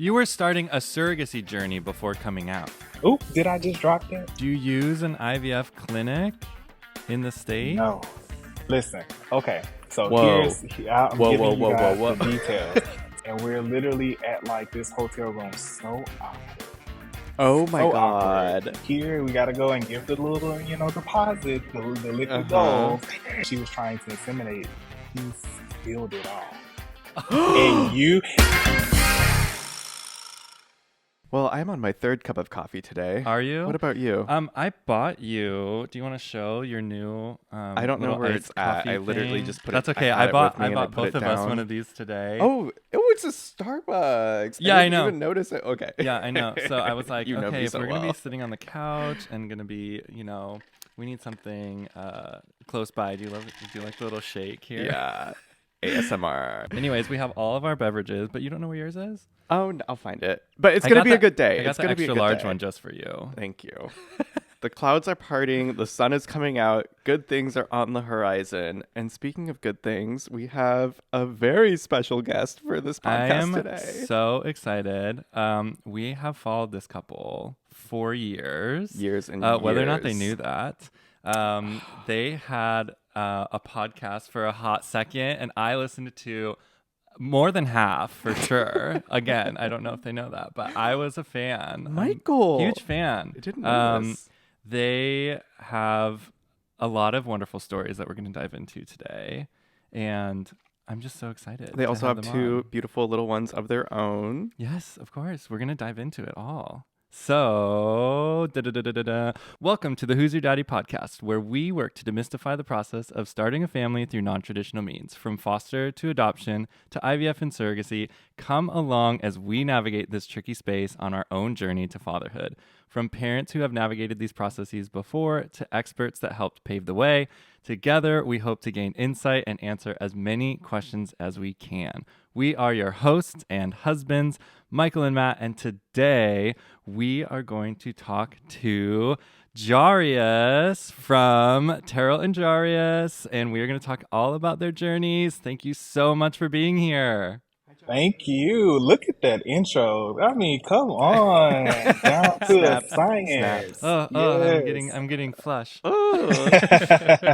You were starting a surrogacy journey before coming out. Oop, did I just drop that? Do you use an IVF clinic in the state? No. Listen, okay. So I'm Whoa, giving you guys the details. And we're literally at like this hotel room, so awkward. Oh my So God. awkward. Here we gotta go and give the little, deposit, the liquid gold. She was trying to inseminate. He spilled it all. And you... Well, I'm on my third cup of coffee today. Are you? What about you? I bought you. Do you want to show your new? I don't know where it's at. I literally just put it. That's okay. I bought both of us one of these today. Oh, it's a Starbucks. Yeah, I know. Didn't even notice it. Okay. Yeah, I know. So I was like, okay, if we're gonna be well. sitting on the couch and gonna be, we need something close by. Do you like the little shake here? Yeah. ASMR. Anyways, we have all of our beverages, but you don't know where yours is? Oh, no, I'll find it. But it's gonna be a good day. I got it's the gonna be a extra good large day. one just for you. Thank you. The clouds are parting. The sun is coming out. Good things are on the horizon. And speaking of good things, we have a very special guest for this podcast today. I am so excited. We have followed this couple for years. Years and whether or not they years. knew that. They had a podcast for a hot second, and I listened to more than half for sure. Again, I don't know if they know that, but I was a fan. Michael. Huge fan. I didn't know this. They have a lot of wonderful stories that we're going to dive into today, and I'm just so excited. They to also have them two on. beautiful little ones of their own. Yes, of course. We're going to dive into it all. So, welcome to the Who's Your Daddy podcast, where we work to demystify the process of starting a family through non-traditional means, from foster to adoption to IVF and surrogacy. Come along as we navigate this tricky space on our own journey to fatherhood. From parents who have navigated these processes before to experts that helped pave the way, together we hope to gain insight and answer as many questions as we can. We are your hosts and husbands, Michael and Matt, and today we are going to talk to Jarius from Terrell and Jarius, and we are going to talk all about their journeys. Thank you so much for being here. Thank you. Look at that intro. I mean, come on. Down to the science. Yes. I'm getting flushed. Oh.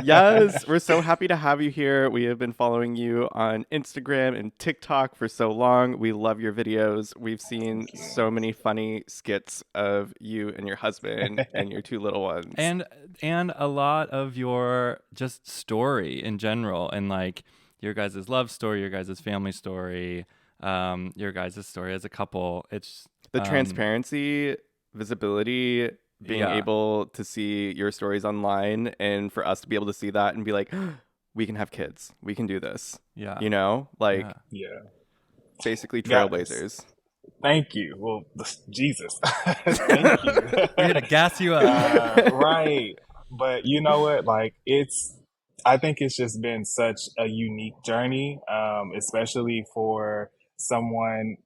Yes, we're so happy to have you here. We have been following you on Instagram and TikTok for so long. We love your videos. We've seen so many funny skits of you and your husband and your two little ones. And a lot of your just story in general, and like your guys' love story, your guys' family story, your guys' story as a couple. It's the transparency, visibility, being able to see your stories online, and for us to be able to see that and be like, we can have kids. We can do this. Yeah. Basically trailblazers. Thank you. Well, Jesus. Thank you. We're gonna gas you up. Right. But you know what? Like, I think it's just been such a unique journey, especially for someone,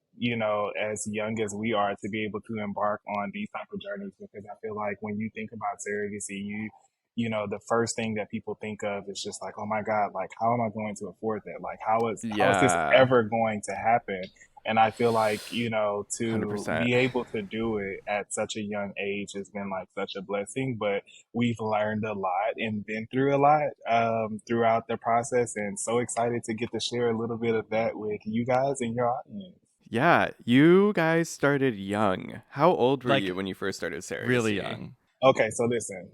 as young as we are, to be able to embark on these type of journeys, because I feel like when you think about surrogacy, the first thing that people think of is just like, oh my God, like, how am I going to afford that? Like, how is this ever going to happen? And I feel like, to 100%. be able to do it at such a young age has been like such a blessing, but we've learned a lot and been through a lot throughout the process, and so excited to get to share a little bit of that with you guys and your audience. Yeah, you guys started young. How old were you when you first started surrogacy? Really young. Okay, so listen,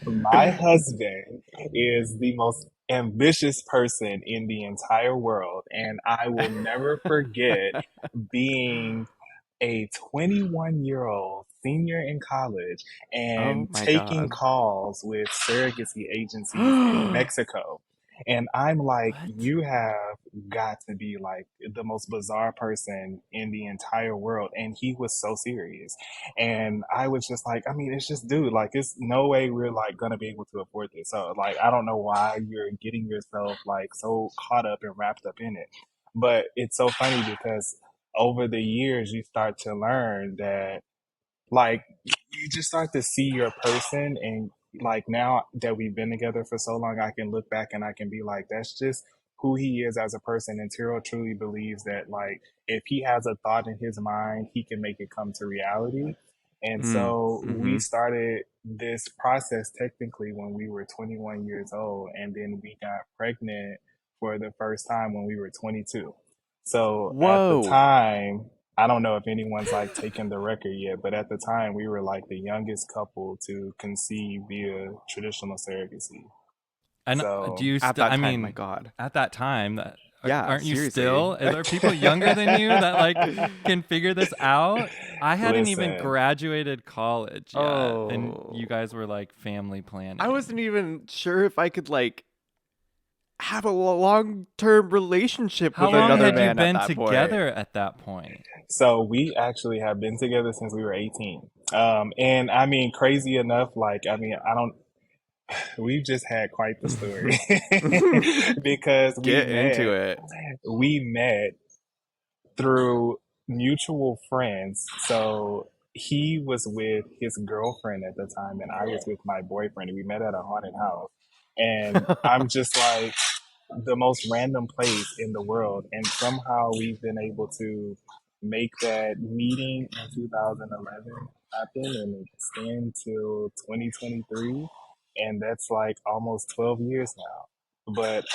my husband is the most ambitious person in the entire world, and I will never forget being a 21-year-old senior in college and taking calls with surrogacy agencies in Mexico. And I'm like, you have got to be like the most bizarre person in the entire world. And he was so serious. And I was just like, I mean, it's just, dude, like, it's no way we're like going to be able to afford this. So like, I don't know why you're getting yourself like so caught up and wrapped up in it. But it's so funny because over the years, you start to learn that like, you just start to see your person, and like now that we've been together for so long, I can look back and I can be like, that's just who he is as a person. And Terrell truly believes that, like, if he has a thought in his mind, he can make it come to reality. And Mm. so we Mm-hmm. started this process technically when we were 21 years old, and then we got pregnant for the first time when we were 22. So at the Whoa. time, I don't know if anyone's like taken the record yet, but at the time we were like the youngest couple to conceive via traditional surrogacy. And do So you At still? that I time, my mean, God. at that time, that Yeah, aren't you seriously. still? Are there people younger than you that like can figure this out? I hadn't even listen, graduated college yet, and you Oh. guys were like family I planning. wasn't even sure if I could like have a long-term relationship How with long another had you man at been that point. together at that point? so we actually have been together since we were 18. And I mean, crazy enough, like, I mean, I don't, we've just had quite the story because Get into it. we met through mutual friends. So he was with his girlfriend at the time, and I was with my boyfriend. We met at a haunted house. And I'm just like, the most random place in the world. And somehow we've been able to make that meeting in 2011 happen and extend till 2023. And that's like almost 12 years now. But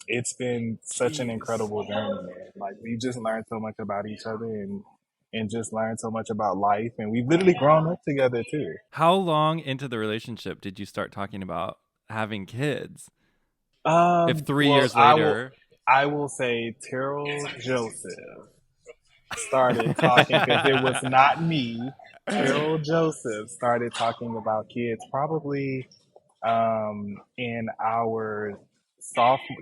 it's been such an Jeez. incredible journey, man. Like, we just learned so much about each other, and just learned so much about life. And we've literally grown up together too. How long into the relationship did you start talking about having kids? If three Well, years later, I will say Terrell Joseph started talking because it was not me. Terrell Joseph started talking about kids probably in our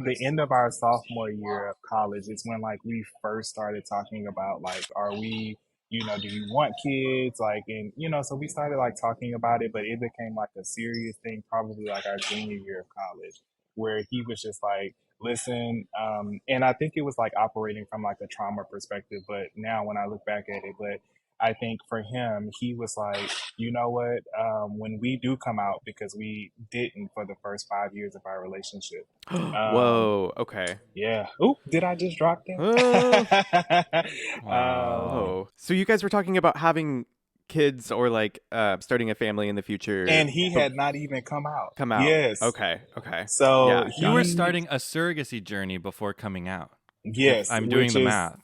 the end of our sophomore year of college is when like we first started talking about like, are we, do you want kids, like, and so we started like talking about it, but it became like a serious thing probably like our junior year of college, where he was just like, listen, and I think it was like operating from like a trauma perspective, but now when I look back at it, but I think for him, he was like, you know what? When we do come out, because we didn't for the first 5 years of our relationship. Um, Whoa. Okay. yeah. Oh, did I just drop them? Uh, um, wow. whoa. So you guys were talking about having kids or like starting a family in the future, and he but had not even come out. come out. Yes. Okay. Okay. So Yeah. You Got were it. he, starting a surrogacy journey before coming out. If yes, I'm doing the math.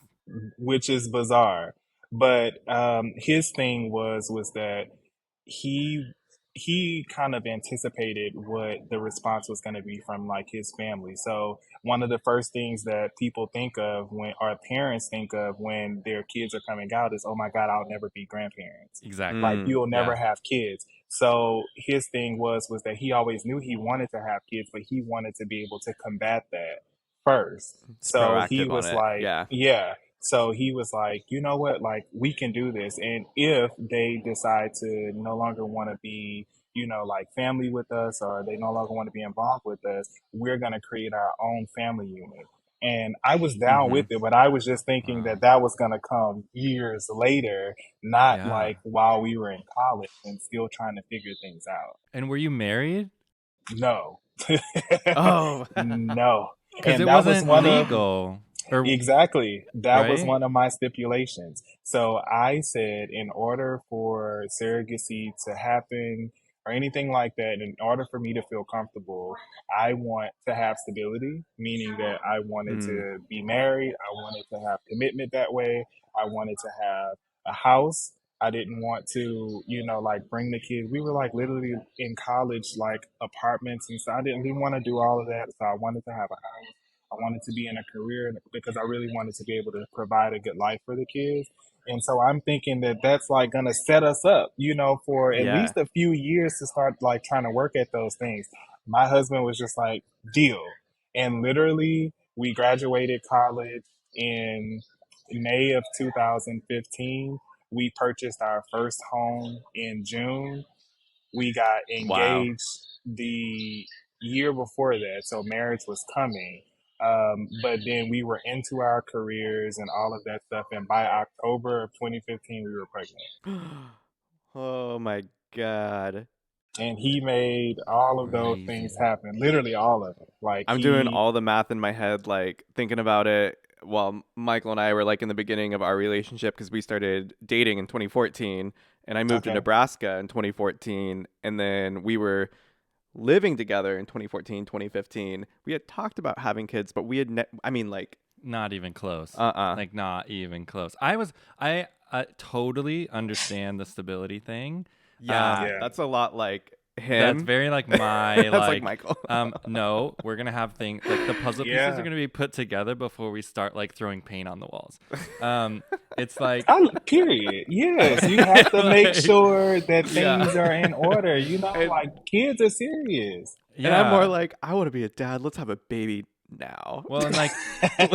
which is bizarre. But his thing was that he he kind of anticipated what the response was going to be from like his family. So one of the first things that people think of when our parents think of when their kids are coming out is, oh my God, I'll never be grandparents. Like, Exactly. you'll never Yeah. have kids. So his thing was that he always knew he wanted to have kids, but he wanted to be able to combat that first. It's So he proactive on was it. like, Yeah. yeah. So he was like, you know what, like, we can do this. And if they decide to no longer want to be, like, family with us, or they no longer want to be involved with us, we're going to create our own family unit. And I was down Mm-hmm. with it, but I was just thinking Wow. that that was going to come years later, not Yeah. like while we were in college and still trying to figure things out. And were you married? No. Oh. No. Because And it that was wasn't one of, legal. Or exactly. That was right? one of my stipulations. So I said, in order for surrogacy to happen or anything like that, in order for me to feel comfortable, I want to have stability, meaning that I wanted Mm. to be married. I wanted to have commitment that way. I wanted to have a house. I didn't want to, like, bring the kids. We were like literally in college, like apartments and so I didn't want to do all of that. So I wanted to have a house. I wanted to be in a career because I really wanted to be able to provide a good life for the kids. And so I'm thinking that that's like going to set us up, for at Yeah. least a few years to start like trying to work at those things. My husband was just like, deal. And literally, we graduated college in May of 2015. We purchased our first home in June. We got Wow. engaged the year before that, so marriage was coming. But then we were into our careers and all of that stuff, and by October of 2015, we were pregnant. Oh my God. And he made all of those things Crazy. happen, literally all of it. Like I'm doing he, all the math in my head, like thinking about it while Michael and I were like in the beginning of our relationship because we started dating in 2014 and I moved to okay, Nebraska in 2014 and then we were living together in 2014, 2015. We had talked about having kids, but we had, I mean, like, Not even close. uh-uh. Like not even close. I totally understand the stability thing. Yeah, Um, yeah, that's a lot like that's him. very like my That's like like Michael. no, we're gonna have things like the puzzle pieces are yeah. gonna be put together before we start like throwing paint on the walls. Um, it's like Period. Yes, you have to make like sure that yeah. things are in order. You know, and like kids are serious. and I'm more Yeah. like, I want to be a dad. Let's have a baby now. Well, and like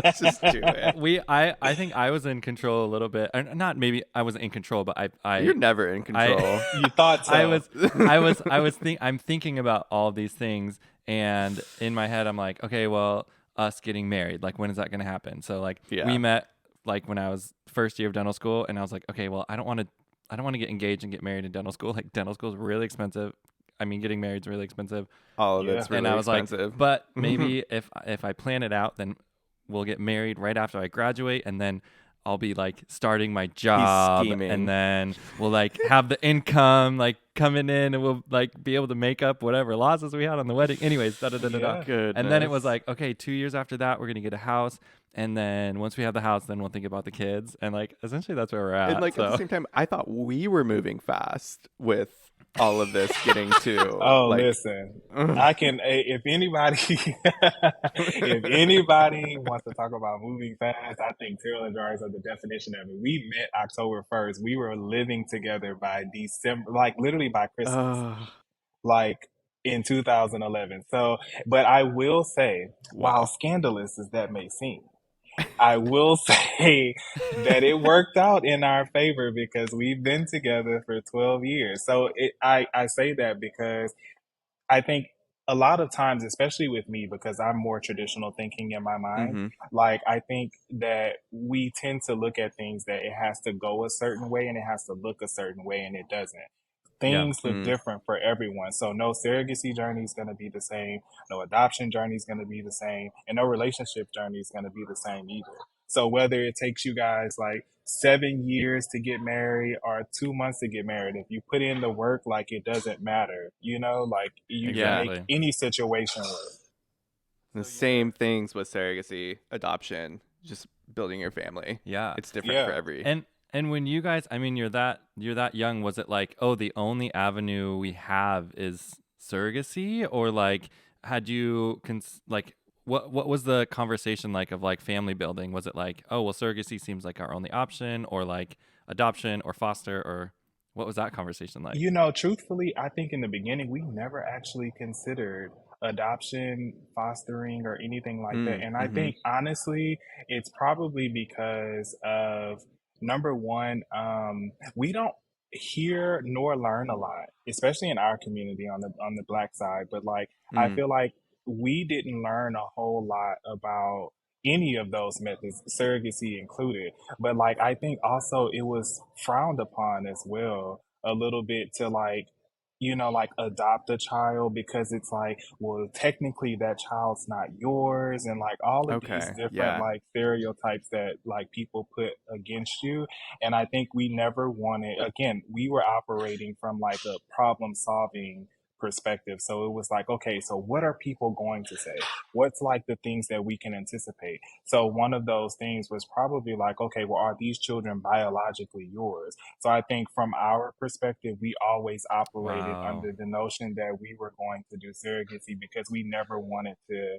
Let's just do it. I think I was in control a little bit. Or not maybe I wasn't in control, but You're never in I control. You thought I so. was I'm thinking about all these things and in my head I'm like, okay, well, us getting married, like when is that going to happen? So like we Yeah. met like when I was first year of dental school and I was like, okay, well, I don't want to get engaged and get married in dental school. Like dental school is really expensive. I mean, getting married is really expensive. All of Yeah. it's And really I was like, expensive. but maybe if I plan it out, then we'll get married right after I graduate, and then I'll be like starting my He's job, and scheming. then we'll like have the income like coming in, and we'll like be able to make up whatever losses we had on the wedding. Anyways, da da da da da. Yeah. And then it was Goodness. like, okay, 2 years after that, we're gonna get a house, and then once we have the house, then we'll think about the kids, and like essentially that's where we're And at. like at the So same time, I thought we were moving fast with all of this getting to Oh, like listen. I can if anybody if anybody wants to talk about moving fast, I think Terrell and Jarius are the definition of it. We met October 1st. We were living together by December, like literally by Christmas, uh, like in 2011. So, but I will say, while wow. scandalous as that may seem, I will say that it worked out in our favor because we've been together for 12 years. So I say that because I think a lot of times, especially with me, because I'm more traditional thinking in my mind, Mm-hmm. like I think that we tend to look at things that it has to go a certain way and it has to look a certain way, and it doesn't. yeah, Things look Mm. different for everyone. So no surrogacy journey is going to be the same, no adoption journey is going to be the same, and no relationship journey is going to be the same either. So whether it takes you guys like 7 years to get married or 2 months to get married, if you put in the work, like it doesn't matter. You know, like you can Yeah. make exactly. any situation work. The same things with surrogacy, adoption, just building your family. Yeah. It's different for Yeah. every. And when you guys, I mean, you're that young, was it like, oh, the only avenue we have is surrogacy, or like had you like what was the conversation like of like family building? Was it like, oh, well, surrogacy seems like our only option, or like adoption or foster, or what was that conversation like? You know, truthfully, I think in the beginning we never actually considered adoption, fostering, or anything like that. Mm, And I mm-hmm. think honestly, it's probably because of number one, we don't hear nor learn a lot, especially in our community on the black side. But like, I Mm. feel like we didn't learn a whole lot about any of those methods, surrogacy included. But like, I think also it was frowned upon as well a little bit to like, you know, like adopt a child because it's like, well, technically that child's not yours, and like all of these Okay. different Yeah. like stereotypes that like people put against you. And I think we never wanted, again, we were operating from like a problem solving perspective. So it was like, okay, so what are people going to say? What's like the things that we can anticipate? So one of those things was probably like, okay, well, are these children biologically yours? So I think from our perspective, we always operated Wow. under the notion that we were going to do surrogacy because we never wanted to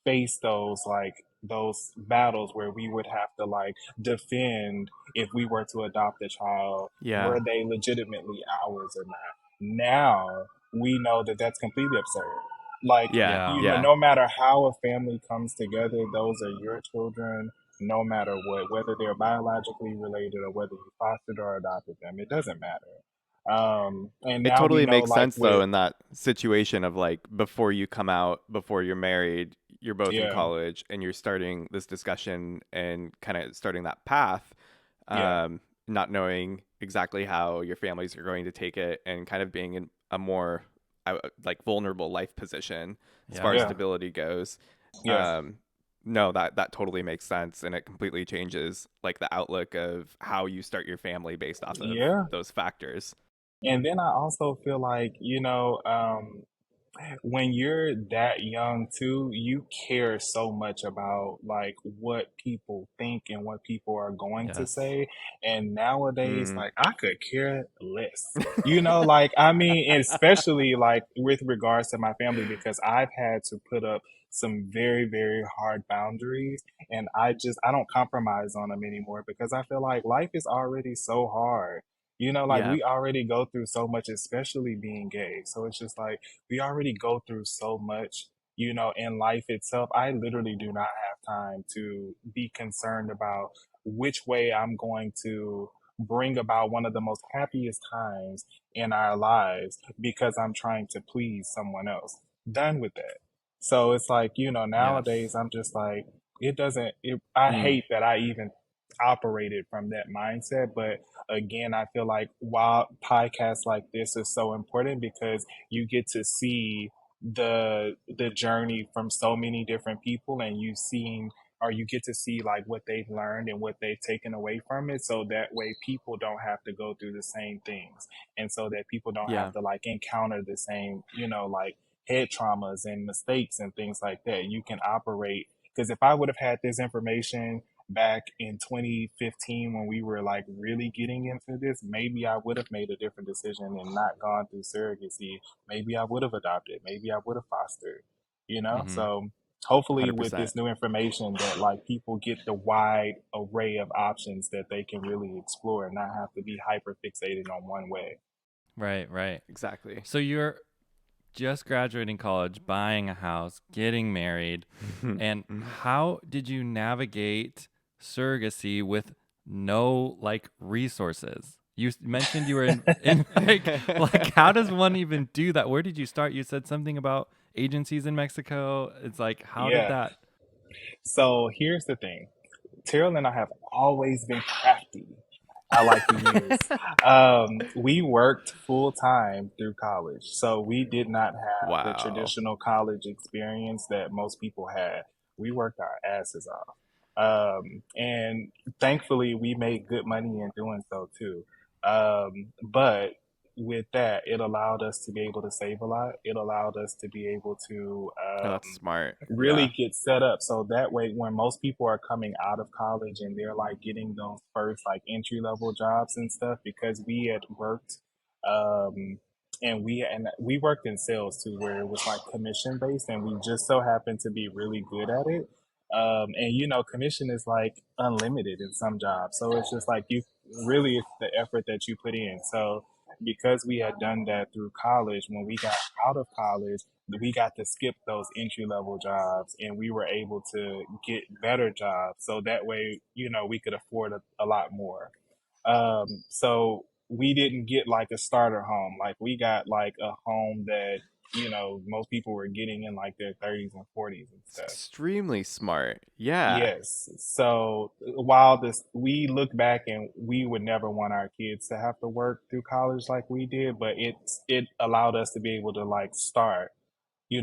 face those like those battles where we would have to like defend if we were to adopt a child, Yeah. were they legitimately ours or not. Now we know that that's completely absurd. Like, Yeah. Yeah. you know, Yeah. no matter how a family comes together, those are your children, no matter what, whether they're biologically related or whether you fostered or adopted them, it doesn't matter. And It now we totally know, makes like, sense though with, in that situation of like before you come out, before you're married, you're both in yeah, college and you're starting this discussion and kind of starting that path, yeah, not knowing exactly how your families are going to take it and kind of being in a more like vulnerable life position as Yeah. far as Yeah. stability goes. Yeah. Um, no, that totally makes sense, and it completely changes like the outlook of how you start your family based off of Yeah. those factors. And then I also feel like, when you're that young too, you care so much about like what people think and what people are going to Yes. say. And nowadays, Mm. like I could care less. Like I mean, especially like with regards to my family, because I've had to put up some very, very hard boundaries, and I don't compromise on them anymore because I feel like life is already so hard. Like Yeah. we already go through so much, especially being gay. So it's just like we already go through so much, in life itself. I literally do not have time to be concerned about which way I'm going to bring about one of the most happiest times in our lives because I'm trying to please someone else. Done with that. So it's like, nowadays Yes. I'm just like, I Mm. hate that I even operated from that mindset. But again, I feel like while podcasts like this is so important because you get to see the journey from so many different people, and you get to see like what they've learned and what they've taken away from it, so that way people don't have to go through the same things, and so that people don't have Yeah. to like encounter the same, like head traumas and mistakes and things like that. You can operate, because if I would have had this information back in 2015 when we were like really getting into this, maybe I would have made a different decision and not gone through surrogacy. Maybe I would have adopted. Maybe I would have fostered, Mm-hmm. So hopefully with 100%. this new information that like people get the wide array of options that they can really explore and not have to be hyper fixated on one way. Right, right. Exactly. So you're just graduating college, buying a house, getting married, and how did you navigate surrogacy with no like resources? You mentioned you were in like how does one even do that? Where did you start? You said something about agencies in Mexico. It's like how did Yeah. that? So here's the thing. Terrell and I have always been crafty. I like to use. We worked full time through college, so we did not have the Wow. traditional college experience that most people had. We worked our asses off, and thankfully, we made good money in doing so too. But with that, it allowed us to be able to save a lot. It allowed us to be able to Oh, that's smart. really Yeah. get set up so that way when most people are coming out of college and they're like getting those first like entry level jobs and stuff, because we had worked um and we worked in sales too, where it was like commission based, and we just so happened to be really good at it. And commission is like unlimited in some jobs, so it's just like you really, it's the effort that you put in. So because we had done that through college, when we got out of college, we got to skip those entry level jobs and we were able to get better jobs. So that way, we could afford a lot more. So we didn't get like a starter home. Like we got like a home that, most people were getting in like their 30s and 40s and It's stuff. extremely smart. Yeah. Yes. So while we look back and we would never want our kids to have to work through college like we did, but it allowed us to be able to like start,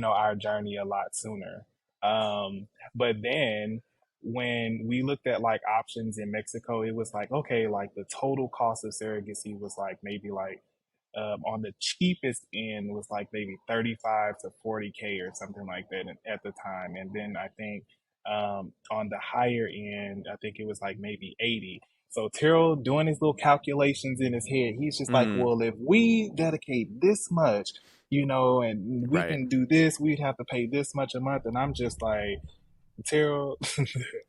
our journey a lot sooner. But then when we looked at like options in Mexico, it was like, okay, like the total cost of surrogacy was like maybe like on the cheapest end was like maybe 35 to 40K or something like that at the time. And then I think on the higher end, I think it was like maybe 80. So Terrell doing his little calculations in his head, he's just like, Mm. well, if we dedicate this much, and we Right. can do this, we'd have to pay this much a month. And I'm just like, Terrell,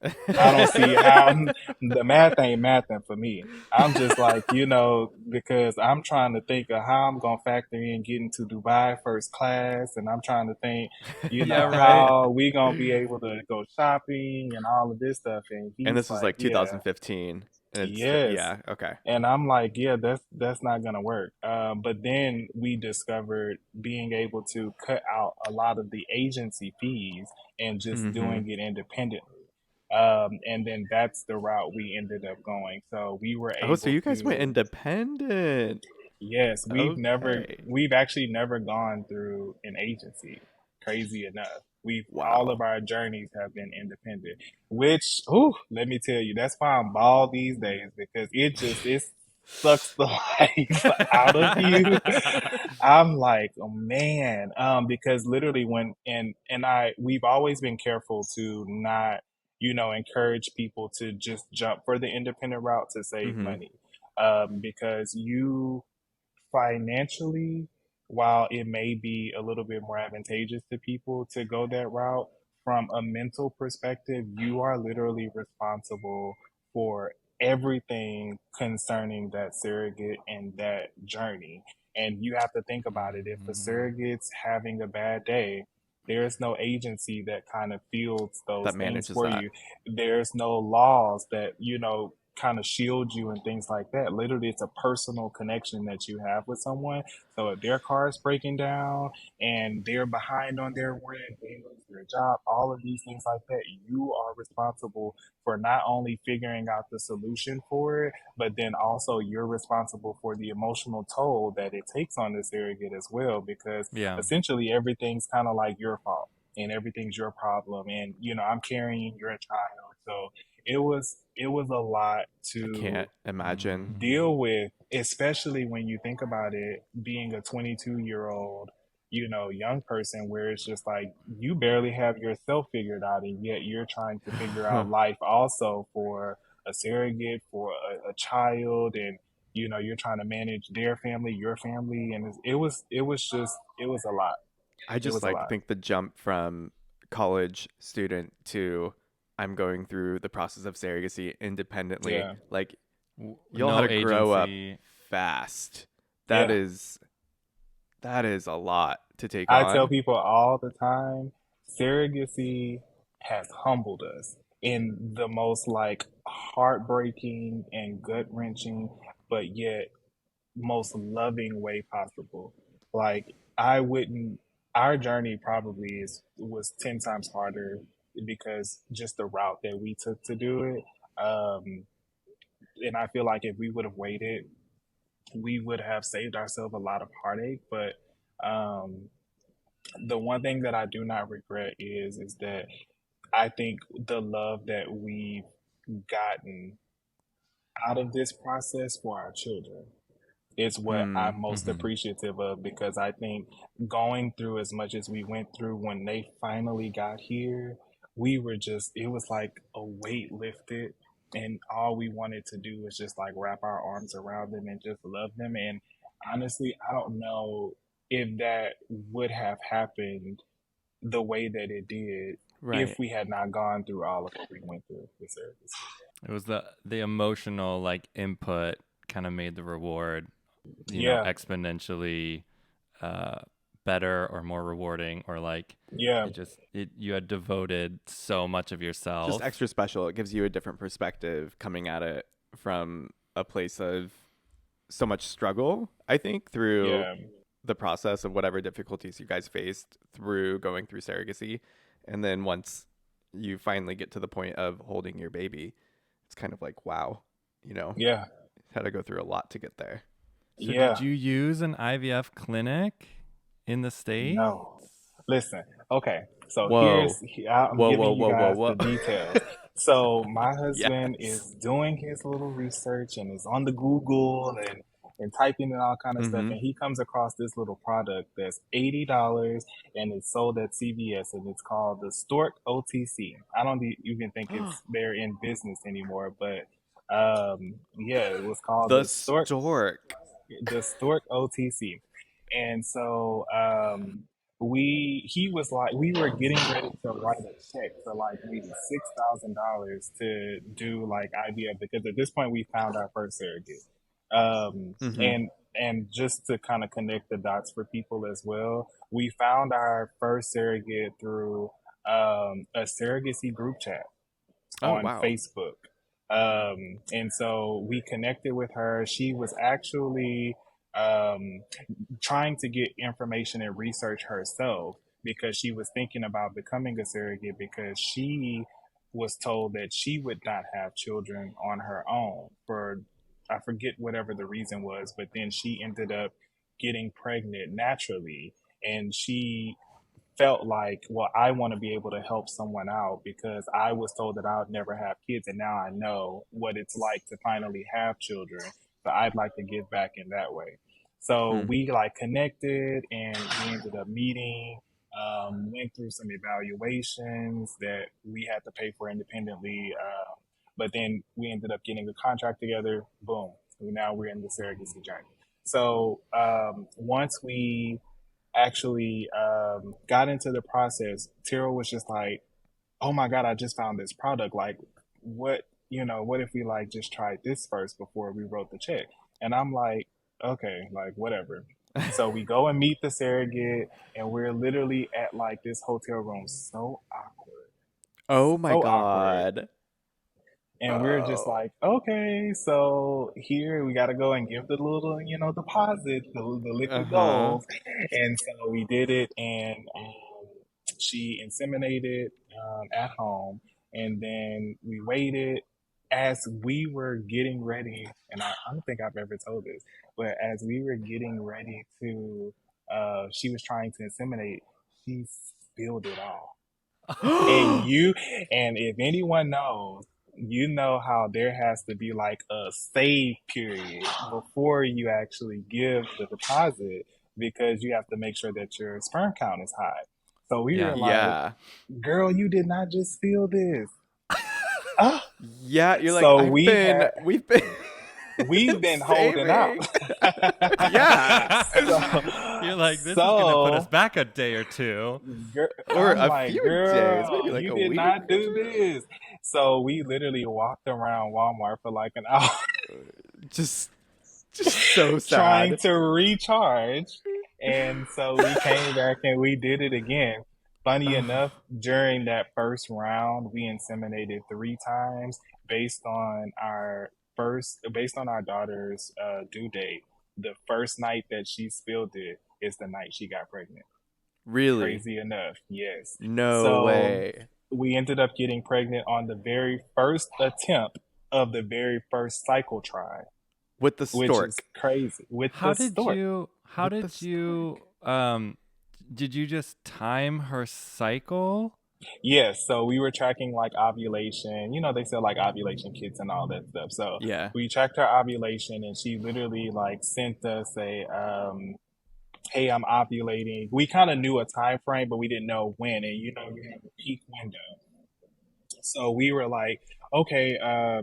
I don't see how the math ain't mathing for me. I'm just like, because I'm trying to think of how I'm gonna factor in getting to Dubai first class, and I'm trying to think, Yeah, right. how we gonna be able to go shopping and all of this stuff. And And he's this was like, like yeah, 2015. And it's yes. yeah, okay. And I'm like, yeah, that's not gonna work. But then we discovered being able to cut out a lot of the agency fees and just Mhm. doing it independently. And then that's the route we ended up going. So we were Oh, so able you guys went to, independent. Yes, Okay. we've actually never gone through an agency. Crazy enough. We've all of Wow. our journeys have been independent, which, ooh, let me tell you, that's why I'm bald these days because it sucks the life out of you. I'm like, oh, man, because literally we've always been careful to not, encourage people to just jump for the independent route to save Mm-hmm. money, because you financially, while it may be a little bit more advantageous to people to go that route, from a mental perspective, you are literally responsible for everything concerning that surrogate and that journey. And you have to think about it. If the Mm, surrogate's having a bad day, there's no agency that kind of fields those That things manages for that. you. There's no laws that, kind of shield you and things like that. Literally, it's a personal connection that you have with someone. So if their car is breaking down and they're behind on their rent, they lose their job, all of these things like that, you are responsible for not only figuring out the solution for it, but then also you're responsible for the emotional toll that it takes on the surrogate as well, because yeah, essentially everything's kind of like your fault and everything's your problem. And, I'm carrying your child. So it was a lot I to can't imagine. mm, deal with, especially when you think about it being a 22-year-old, young person, where it's just like you barely have yourself figured out, and yet you're trying to figure out life also for a surrogate, for a child, and you're trying to manage their family, your family, and it was a lot. I It just was a like lot. think the jump from college student to I'm going through the process of surrogacy independently. Yeah, Like y'all had no to grow up agency. fast. That yeah. is that is a lot to take I tell on. people all the time, surrogacy has humbled us in the most like heartbreaking and gut wrenching, but yet most loving way possible. Like I wouldn't. Our journey probably is was 10 times harder because just the route that we took to do it. And I feel like if we would have waited, we would have saved ourselves a lot of heartache. But um, the one thing that I do not regret is that I think the love that we've gotten out of this process for our children is what Mm. I'm most Hmm. appreciative of, because I think going through as much as we went through when they finally got here, we were just, it was like a weight lifted. And all we wanted to do was just like wrap our arms around them and just love them. And honestly, I don't know if that would have happened the way that it did if Right. we had not gone through all of what we went through with service. It was the emotional like input kind of made the reward, Yeah, exponentially uh, better or more rewarding, or like yeah, it you had devoted so much of Just yourself. extra special. It gives you a different perspective coming at it from a place of so much struggle, I think, through yeah, the process of whatever difficulties you guys faced through going through surrogacy. And then once you finally get to the point of holding your baby, it's kind of like, wow, you know, yeah, had to go through a lot to get there. So did yeah. you use an IVF clinic in the States? No. Listen, okay. So Whoa. I'm Whoa, whoa, giving you whoa, whoa, guys the whoa. details. So my husband Yes. is doing his little research and is on the Google and typing in all kind of stuff, Mm-hmm. and he comes across this little product that's $80 and it's sold at CVS, and it's called the Stork OTC. I don't even think it's they're in business anymore, but yeah, it was called The stork. the Stork OTC. And so he was like, we were getting ready to write a check for like maybe $6,000 to do like IVF, because at this point we found our first surrogate. Mm-hmm. And just to kind of connect the dots for people as well, we found our first surrogate through a surrogacy group chat Oh, on wow. Facebook. And so we connected with her. She was actually um, trying to get information and research herself, because she was thinking about becoming a surrogate, because she was told that she would not have children on her own for I forget whatever the reason was, but then she ended up getting pregnant naturally, and she felt like, well, I want to be able to help someone out because I was told that I would never have kids, and now I know what it's like to finally have children. So I'd like to give back in that way. So Hmm. we like connected, and we ended up meeting. Went through some evaluations that we had to pay for independently, but then we ended up getting a contract together. Boom! Now we're in the surrogacy journey. So once we actually got into the process, Terrell was just like, "Oh my god, I just found this product. Like, what what if we like just tried this first before we wrote the check?" And I'm like, "Okay, like whatever." So we go and meet the surrogate, and we're literally at like this hotel room, so awkward, Oh my so awkward. God. And we're just Oh. like, okay, so here we got to go and give the little, deposit, the liquid Uh-huh. gold. And so we did it, and she inseminated at home. And then we waited as we were getting ready. And I don't think I've ever told this, but as we were getting ready to, she was trying to inseminate, she spilled it all. And and if anyone knows, you know how there has to be like a save period before you actually give the deposit because you have to make sure that your sperm count is high. So we Yeah. were like, Yeah. girl, you did not just feel this. Ah, Yeah, you're like, so we've been we've been holding out. saving. Yeah. so You're like, this is gonna put us so back a day or two. Or I'm a like, few days, maybe girl, like you a did week not or do this. So we literally walked around Walmart for like an hour two. Just so trying sad. to recharge. And so we came back and we did it again. Funny enough, during that first round, we inseminated 3 times based on based on our daughter's due date. The first night that she spilled it is the night she got pregnant. Really? Crazy enough, yes. No So way. we ended up getting pregnant on the very first attempt of the very first cycle try, With the which is stork. crazy with How the did stork. you how With the did stork. you did you just time her cycle? Yes, so we were tracking like ovulation. You know, they sell like ovulation kits and all that stuff. So Yeah. we tracked her ovulation, and she literally like sent us a hey, I'm ovulating. We kind of knew a time frame, but we didn't know when. And you have a peak window. So we were like, okay,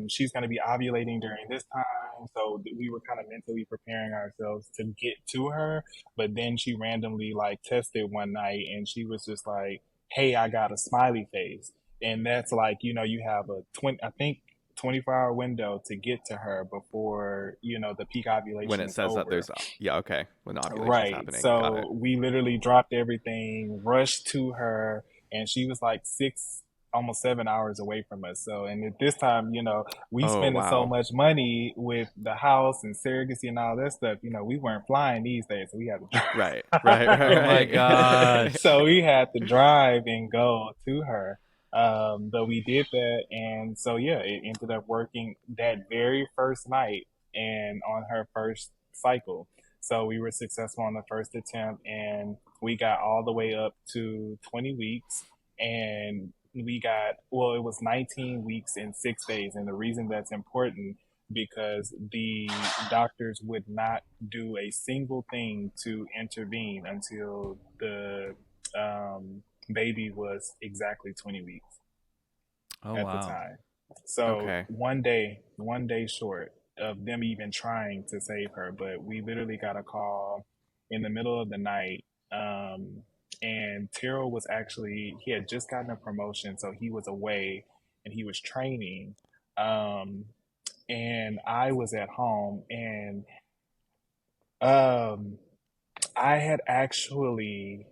she's going to be ovulating during this time. So we were kind of mentally preparing ourselves to get to her. But then she randomly like tested one night, and she was just like, hey, I got a smiley face. And that's like, you have a 20, I think 24-hour window to get to her before, the peak When ovulation it is says that over. there's yeah, okay. When the ovulation's Right. happening. Got it. So we literally dropped everything, rushed to her, and she was like 6, almost 7 hours away from us. So, and at this time, we Oh, spending so wow. much money with the house and surrogacy and all that stuff. We weren't flying these days, so we had to Right. Right, drive. Oh my right, gosh. So we had to drive and go to her. But we did that, and so yeah, it ended up working that very first night and on her first cycle. So we were successful on the first attempt, and we got all the way up to 20 weeks, and it was 19 weeks and 6 days. And the reason that's important because the doctors would not do a single thing to intervene until the baby was exactly 20 weeks Oh at the wow. time. So Okay. one day short of them even trying to save her, but we literally got a call in the middle of the night. And Terrell was actually, he had just gotten a promotion, so he was away and he was training. Um, and I was at home, and um, I had actually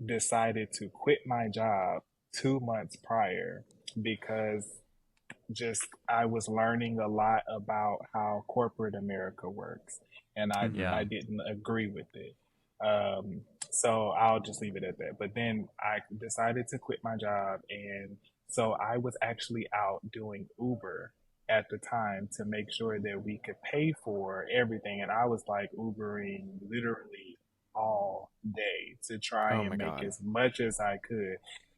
decided to quit my job 2 months prior because just I was learning a lot about how corporate America works, and I Mhm. Yeah. I didn't agree with it. Um, so I'll just leave it at that. But then I decided to quit my job, and so I was actually out doing Uber. at the time to make sure that we could pay for everything. And I was like Ubering literally all day to try Oh my and make God. as much as I could.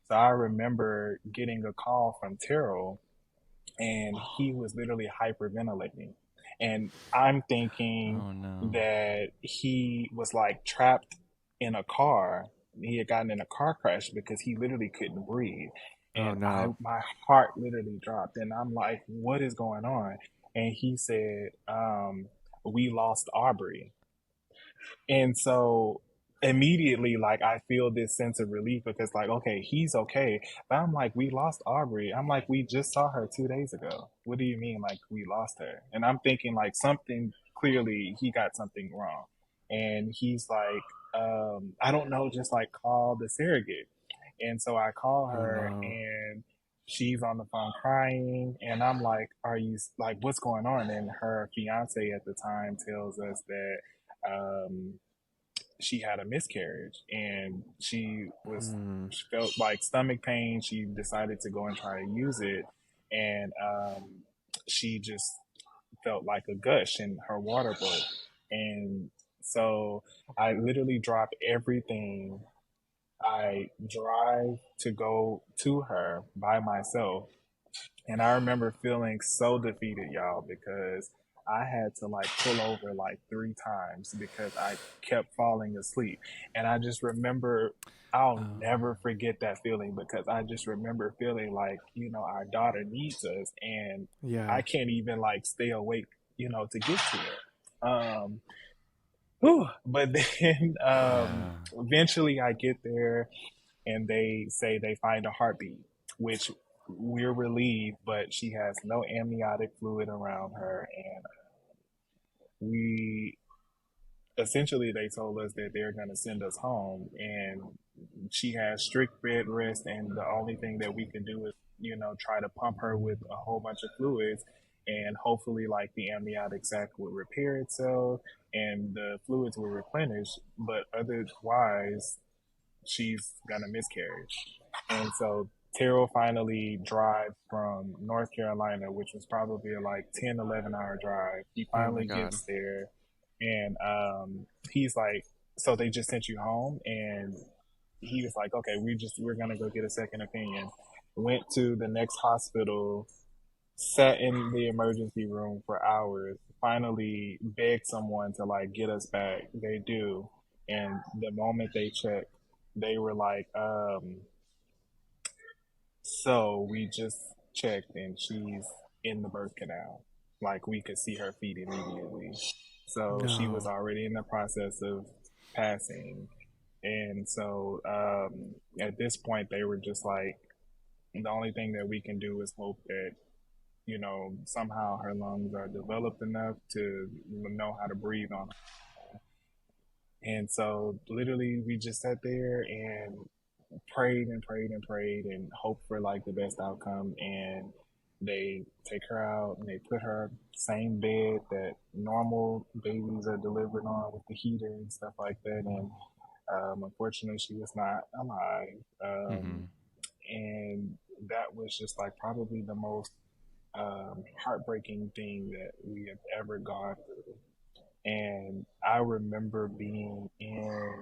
So I remember getting a call from Terrell, and he was literally hyperventilating. And I'm thinking Oh no. that he was like trapped in a car. He had gotten in a car crash because he literally couldn't breathe. Oh And no. my heart literally dropped. And I'm like, what is going on? And he said, we lost Aubrey. And so immediately, like, I feel this sense of relief because, like, okay, he's okay. But I'm like, we lost Aubrey. I'm like, we just saw her 2 days ago. What do you mean, like, we lost her? And I'm thinking, like, something clearly he got something wrong. And he's like, I don't know, just like call the surrogate. And so I call Oh her, no. and she's on the phone crying. And I'm like, are you like, what's going on? And her fiance at the time tells us that um, she had a miscarriage, and Hmm. she felt like stomach pain. She decided to go and try to use it, and she just felt like a gush and her water broke. And so I literally drop everything. I drive to go to her by myself, and I remember feeling so defeated, y'all, because I had to like pull over like 3 times because I kept falling asleep. And I just remember, I'll Oh. never forget that feeling because I just remember feeling like, our daughter needs us, and I Yeah. can't even like stay awake, to get to it. Whew. But then Yeah. eventually I get there, and they say they find a heartbeat, which we're relieved, but she has no amniotic fluid around her. And we essentially, they told us that they're going to send us home, and she has strict bed rest. And the only thing that we can do is, try to pump her with a whole bunch of fluids, and hopefully, like, the amniotic sac will repair itself and the fluids will replenish. But otherwise, she's gonna miscarry. And so Terrell finally drives from North Carolina, which was probably a like 10, 11 hour drive. He Oh my finally God. gets there, and he's like, so they just sent you home? And he was like, okay, we're gonna go get a second opinion. Went to the next hospital, sat in the emergency room for hours, finally begged someone to like get us back. They do. And the moment they checked, they were like, so we just checked and she's in the birth canal. Like, we could see her feet immediately. So she was No. already in the process of passing. And so at this point, they were just like, the only thing that we can do is hope that, somehow her lungs are developed enough to know how to breathe on her. And so literally we just sat there and prayed and prayed and prayed and hoped for like the best outcome. And they take her out and they put her same bed that normal babies are delivered on with the heater and stuff like that. And unfortunately, she was not alive. Mm-hmm. And that was just like probably the most heartbreaking thing that we have ever gone through. And I remember being in,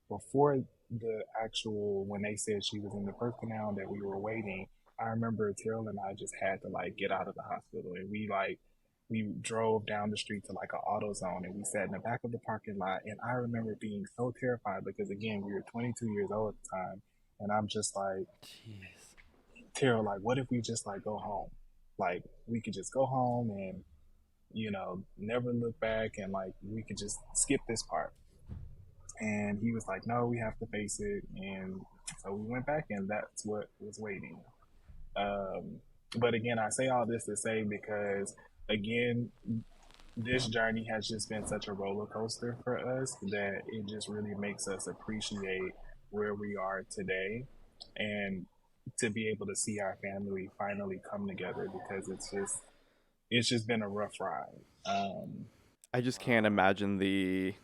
before the actual, when they said she was in the birth canal that we were waiting, I remember Terrell and I just had to like get out of the hospital, and we drove down the street to like an auto zone, and we sat in the back of the parking lot. And I remember being so terrified because again, we were 22 years old at the time. And I'm just like, Jeez. Terrell, like, what if we just like go home? Like, we could just go home and, never look back, and like we could just skip this part. And he was like, no, we have to face it. And so we went back, and that's what was waiting. Um, but again, I say all this to say because, again, this journey has just been such a roller coaster for us that it just really makes us appreciate where we are today, and to be able to see our family finally come together, because it's just been a rough ride. I just can't imagine the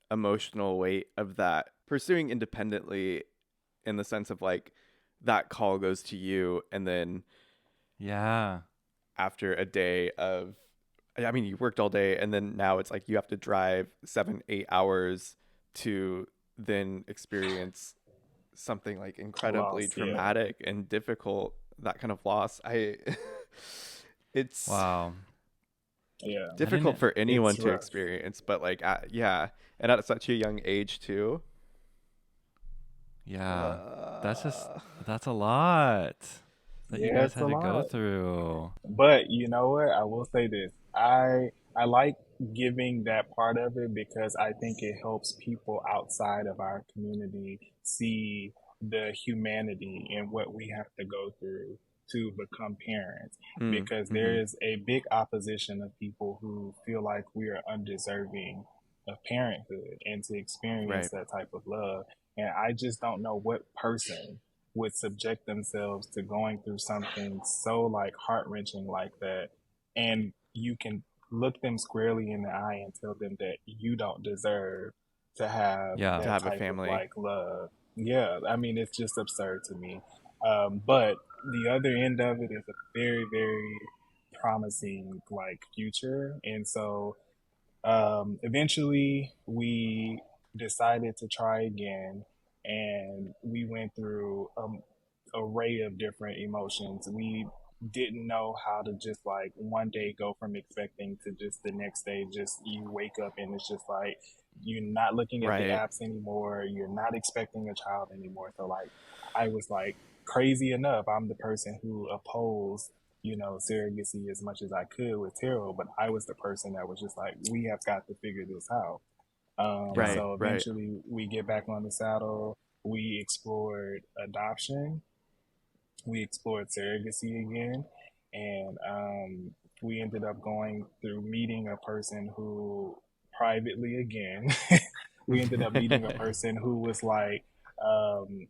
emotional weight of that. Pursuing independently in the sense of like that call goes to you and then Yeah. after a day of, I mean, you worked all day, and then now it's like you have to drive 7, 8 hours to then experience something like incredibly Lost, yeah. traumatic and difficult, that kind of loss. It's Wow. Yeah. I difficult didn't. for anyone It's to rough. experience, but like, yeah, and at such a young age too. Yeah. That's just, Uh, that's a lot that you Yeah, guys it's a had to go lot. through. But you know what? I will say this. I like giving that part of it because I think it helps people outside of our community see the humanity in what we have to go through to become parents. Because mm-hmm. there is a big opposition of people who feel like we are undeserving of parenthood and to experience Right. that type of love. And I just don't know what person would subject themselves to going through something so like heart wrenching like that, and you can look them squarely in the eye and tell them that you don't deserve to have Yeah. To that have a type of family. like love. Yeah, I mean it's just absurd to me. But the other end of it is a very very promising like future, and so eventually, we decided to try again, and we went through array of different emotions. We didn't know how to just like one day go from expecting to just the next day, just you wake up and it's just like you're not looking at the Right. apps anymore, you're not expecting a child anymore. So, like, I was like, crazy enough, I'm the person who opposed surrogacy as much as I could with Terrell, but I was the person that was just like, we have got to figure this out. Yeah. Right. So Right. eventually we get back on the saddle. We explored adoption. We explored surrogacy again. And we ended up going through meeting a person who privately again, we ended up meeting a person who was like,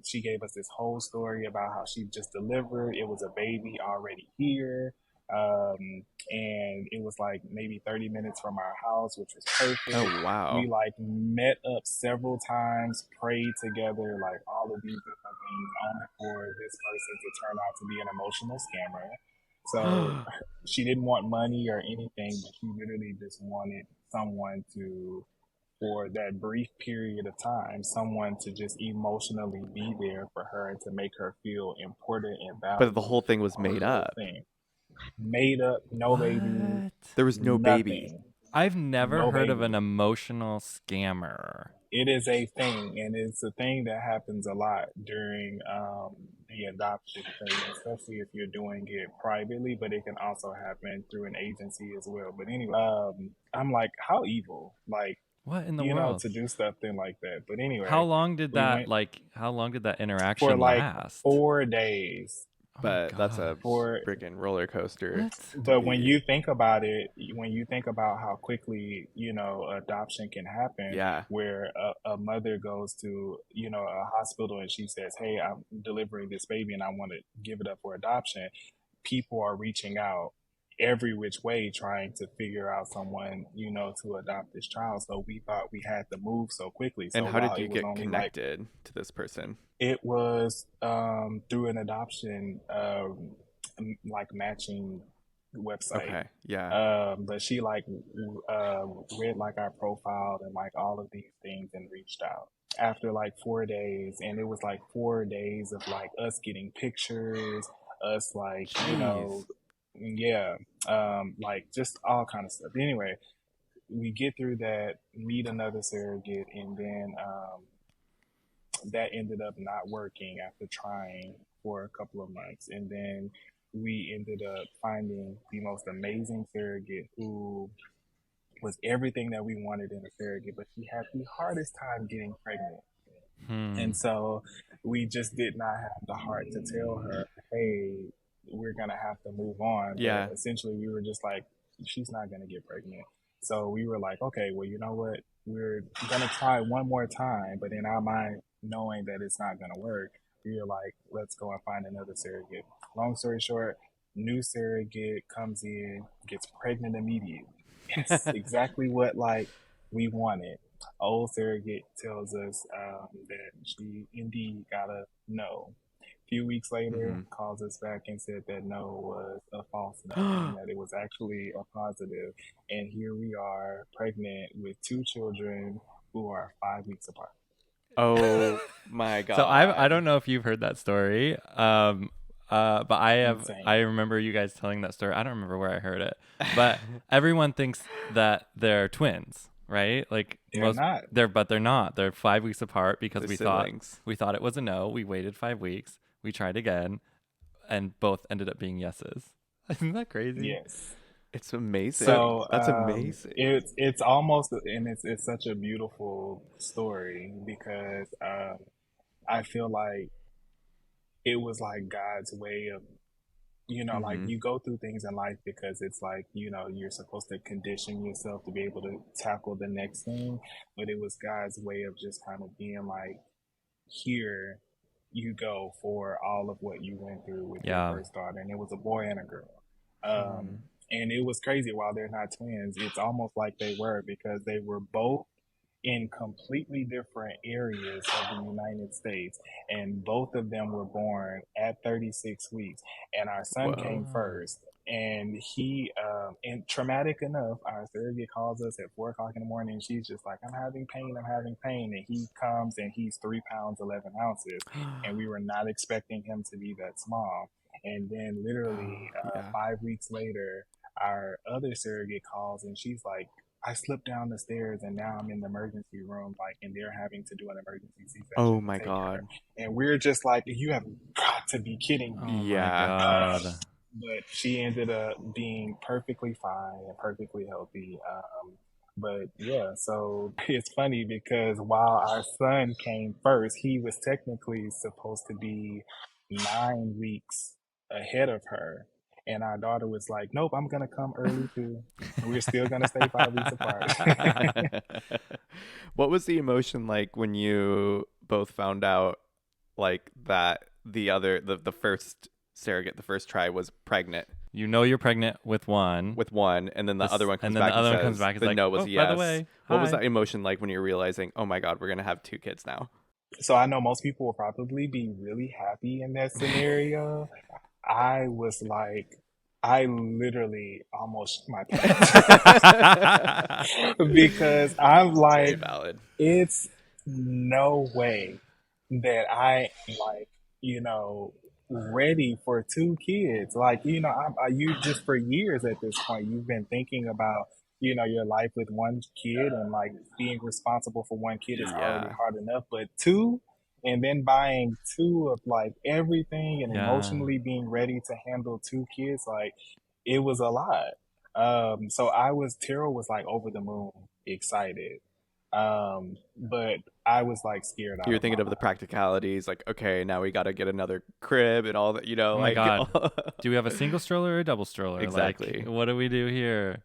she gave us this whole story about how she just delivered. It was a baby already here. And it was like maybe 30 minutes from our house, which was Oh perfect. We wow. like met up several times, prayed together, like all of these different things, only for this person to turn out to be an emotional scammer. So she didn't want money or anything, but she literally just wanted someone to, for that brief period of time, someone to just emotionally be there for her and to make her feel important and But the valued. whole thing was The made whole up. thing. Made up, no baby, What? There was no baby. nothing. I've never No heard of baby. an emotional scammer. It is a thing, and it's a thing that happens a lot during the adoption phase, especially if you're doing it privately, but it can also happen through an agency as well. But anyway, I'm like, how evil, like, What in the world? to do something like that. But How anyway, long did we that went like how long did that for interaction like last? 4 days. Oh my But that's a gosh. For freaking roller coaster What? to But when be. you think about it, when you think about how quickly, adoption can happen, Yeah. where a mother goes to, a hospital and she says, hey, I'm delivering this baby and I want to give it up for adoption, people are reaching out every which way trying to figure out someone, to adopt this child. So we thought we had to move so quickly. And So how while did you it was get only like, connected to this person? it was through an adoption, like matching website. Okay. Yeah. But she like read like our profile and like all of these things and reached out after like 4 days, and it was like 4 days of like us getting pictures, us like Jeez. yeah, like just all kind of stuff. Anyway, we get through that, meet another surrogate, and then that ended up not working after trying for a couple of months. And then we ended up finding the most amazing surrogate who was everything that we wanted in a surrogate, but she had the hardest time getting pregnant. Hmm. And so we just did not have the heart to tell her, hey, we're going to have to move on. But Yeah. essentially, we were just like, she's not going to get pregnant. So we were like, okay, well, you know what? We're going to try one more time. But in our mind, knowing that it's not going to work, we were like, let's go and find another surrogate. Long story short, new surrogate comes in, gets pregnant immediately. Yes, exactly what like we wanted. Old surrogate tells us that she indeed got a no. few weeks later, Mm-hmm. calls us back and said that no was a false no and that it was actually a positive. And here we are, pregnant with two children who are 5 weeks apart. Oh my So I God. don't know if you've heard that story. But I Insane. remember you guys telling that story. I don't remember where I heard it, but everyone thinks that they're twins, right? Like They're most not. they're not. They're 5 weeks apart because They're siblings. we thought it was a no. We waited 5 weeks. We tried again, and both ended up being yeses. Isn't that crazy? Yes. It's amazing. So That's amazing. it's almost, and it's such a beautiful story because I feel like it was like God's way of, like Mm-hmm. you go through things in life because it's like, you're supposed to condition yourself to be able to tackle the next thing. But it was God's way of just kind of being like, here you go for all of what you went through with your Yeah. first daughter. And it was a boy and a girl. Um, Mm. and it was crazy. While they're not twins, it's almost like they were because they were both in completely different areas of the United States, and both of them were born at 36 weeks. And our son came Whoa. Oh. first, and and traumatic enough, our surrogate calls us at 4 o'clock in the morning. And she's just like, I'm having pain," and he comes and he's 3 pounds 11 ounces, and we were not expecting him to be that small. And then literally Oh, yeah. 5 weeks later, our other surrogate calls and she's like, I slipped down the stairs and now I'm in the emergency room, like, and they're having to do an emergency C-section Oh to my take her. God. And we're just like, you have got to be kidding me. Oh my Yeah. God. But she ended up being perfectly fine and perfectly healthy. But yeah, so it's funny because while our son came first, he was technically supposed to be 9 weeks ahead of her. And our daughter was like, nope, I'm going to come early too. We're still going to stay 5 weeks apart. What was the emotion like when you both found out like that the first surrogate, the first try was pregnant You know you're pregnant with one. with one, and then the other This, one and comes then the back and other one comes says back and is the like, no was oh, a by the yes. way, What was hi. that emotion like when you're realizing, oh my God, we're gonna have two kids now? So I know most people will probably be really happy in that scenario. I was like, I literally almost shit my pants because I'm Very like, valid. it's no way that I am like, ready for two kids. Like, you just for years at this point, you've been thinking about, your life with one kid and like being responsible for one kid is already Yeah. hard enough, but two, and then buying two of like everything and Yeah. emotionally being ready to handle two kids, like it was a lot. So Terrell was like over the moon excited. But I was like scared out You're of my thinking of the mind. practicalities, like, okay, now we got to get another crib and all that, Oh my like God. Do we have a single stroller or a double stroller? Like, exactly. what do we do here?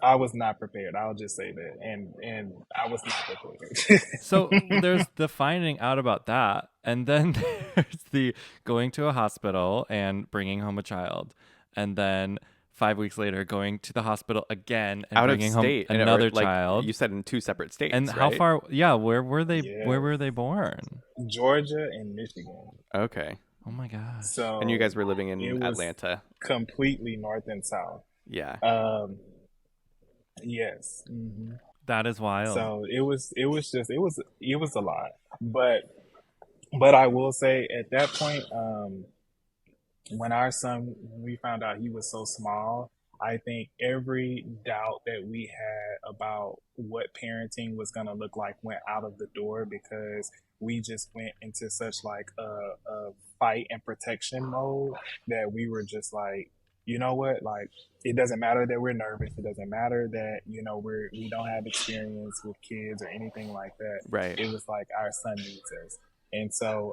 I was not prepared. I'll just say that. And I was not prepared. So there's the finding out about that, and then there's the going to a hospital and bringing home a child, and then 5 weeks later going to the hospital again and Out of bringing home state, and or another like child. you said, in two separate And states, how right? far? Yeah, where were they? Where Yes. were they born? Georgia and Michigan. Okay. Oh my gosh. And you So guys were living it in was Atlanta. completely north and south. Yeah. Um, yes. That is wild. So it was a lot. But I will say at that point, when when we found out he was so small, I think every doubt that we had about what parenting was going to look like went out of the door because we just went into such like a fight and protection mode that we were just like, you know what, like it doesn't matter that we're nervous. It doesn't matter that we don't have experience with kids or anything like that. Right. It was like our son needs us. And so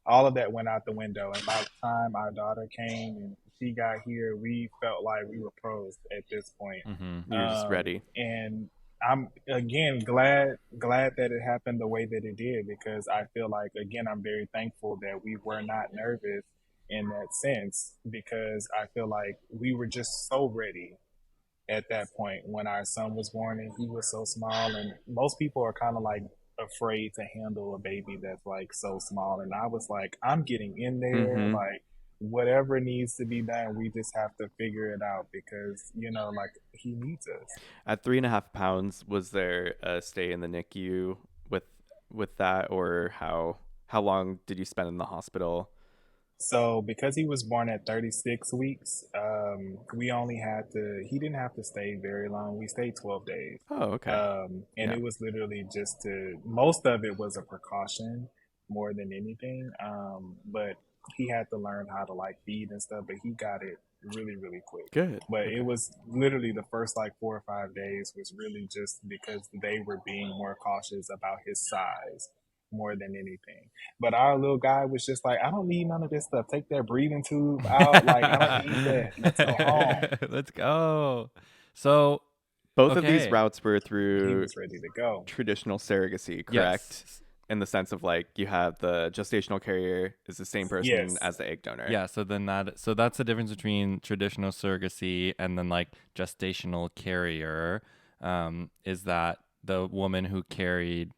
all of that went out the window. And by the time our daughter came and she got here, we felt like we were pros at this point. Mm-hmm. You're just ready. And I'm again glad that it happened the way that it did because I feel like again I'm very thankful that we were not nervous in that sense because I feel like we were just so ready at that point when our son was born and he was so small and most people are kind of like afraid to handle a baby that's like so small. And I was like, I'm getting in there. Mm-hmm. Like, whatever needs to be done, we just have to figure it out because, like he needs us. At 3.5 pounds, was there a stay in the NICU with that, or how long did you spend in the hospital? So because he was born at 36 weeks, he didn't have to stay very long. We stayed 12 days. Oh, okay. And Yeah. it was literally most of it was a precaution more than anything. But he had to learn how to like feed and stuff, but he got it really, really quick. Good. But it Okay. was literally the first like 4 or 5 days was really just because they were being more cautious about his size more than anything. But our little guy was just like, I don't need none of this stuff. Take that breathing tube out. Like, I don't need that. Let's go home. Let's go. So, Both of these okay. routes were And he through was ready to go. traditional surrogacy, correct? Yes. In the sense of like you have the gestational carrier is the same person Yes. as the egg donor. Yeah, so that's the difference between traditional surrogacy and then like gestational carrier, is that the woman who carried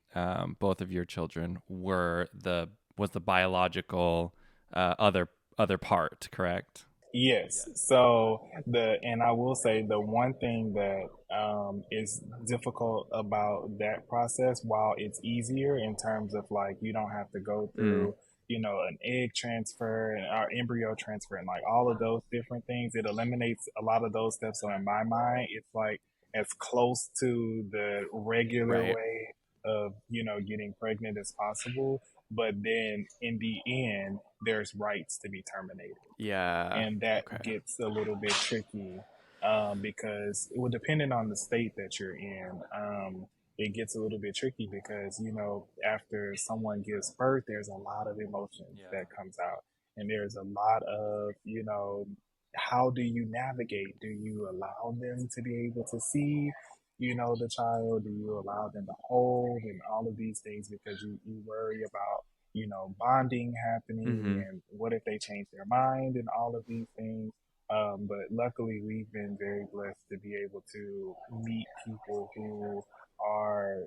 both of your children was the biological other part, correct? Yes. So and I will say the one thing that is difficult about that process, while it's easier in terms of like you don't have to go Mm, through, an egg transfer and or embryo transfer and like all of those different things, it eliminates a lot of those steps. So in my mind, it's like as close to the regular right. way of, getting pregnant as possible. But then in the end, there's rights to be terminated Yeah. and that Okay. gets a little bit tricky because it will depending on the state that you're in. It gets a little bit tricky because after someone gives birth, there's a lot of emotions Yeah. that comes out, and there's a lot of how do you navigate? Do you allow them to be able to see? The child, do you allow them to hold and all of these things because you worry about bonding happening Mm-hmm. and what if they change their mind and all of these things. But luckily, we've been very blessed to be able to meet people who are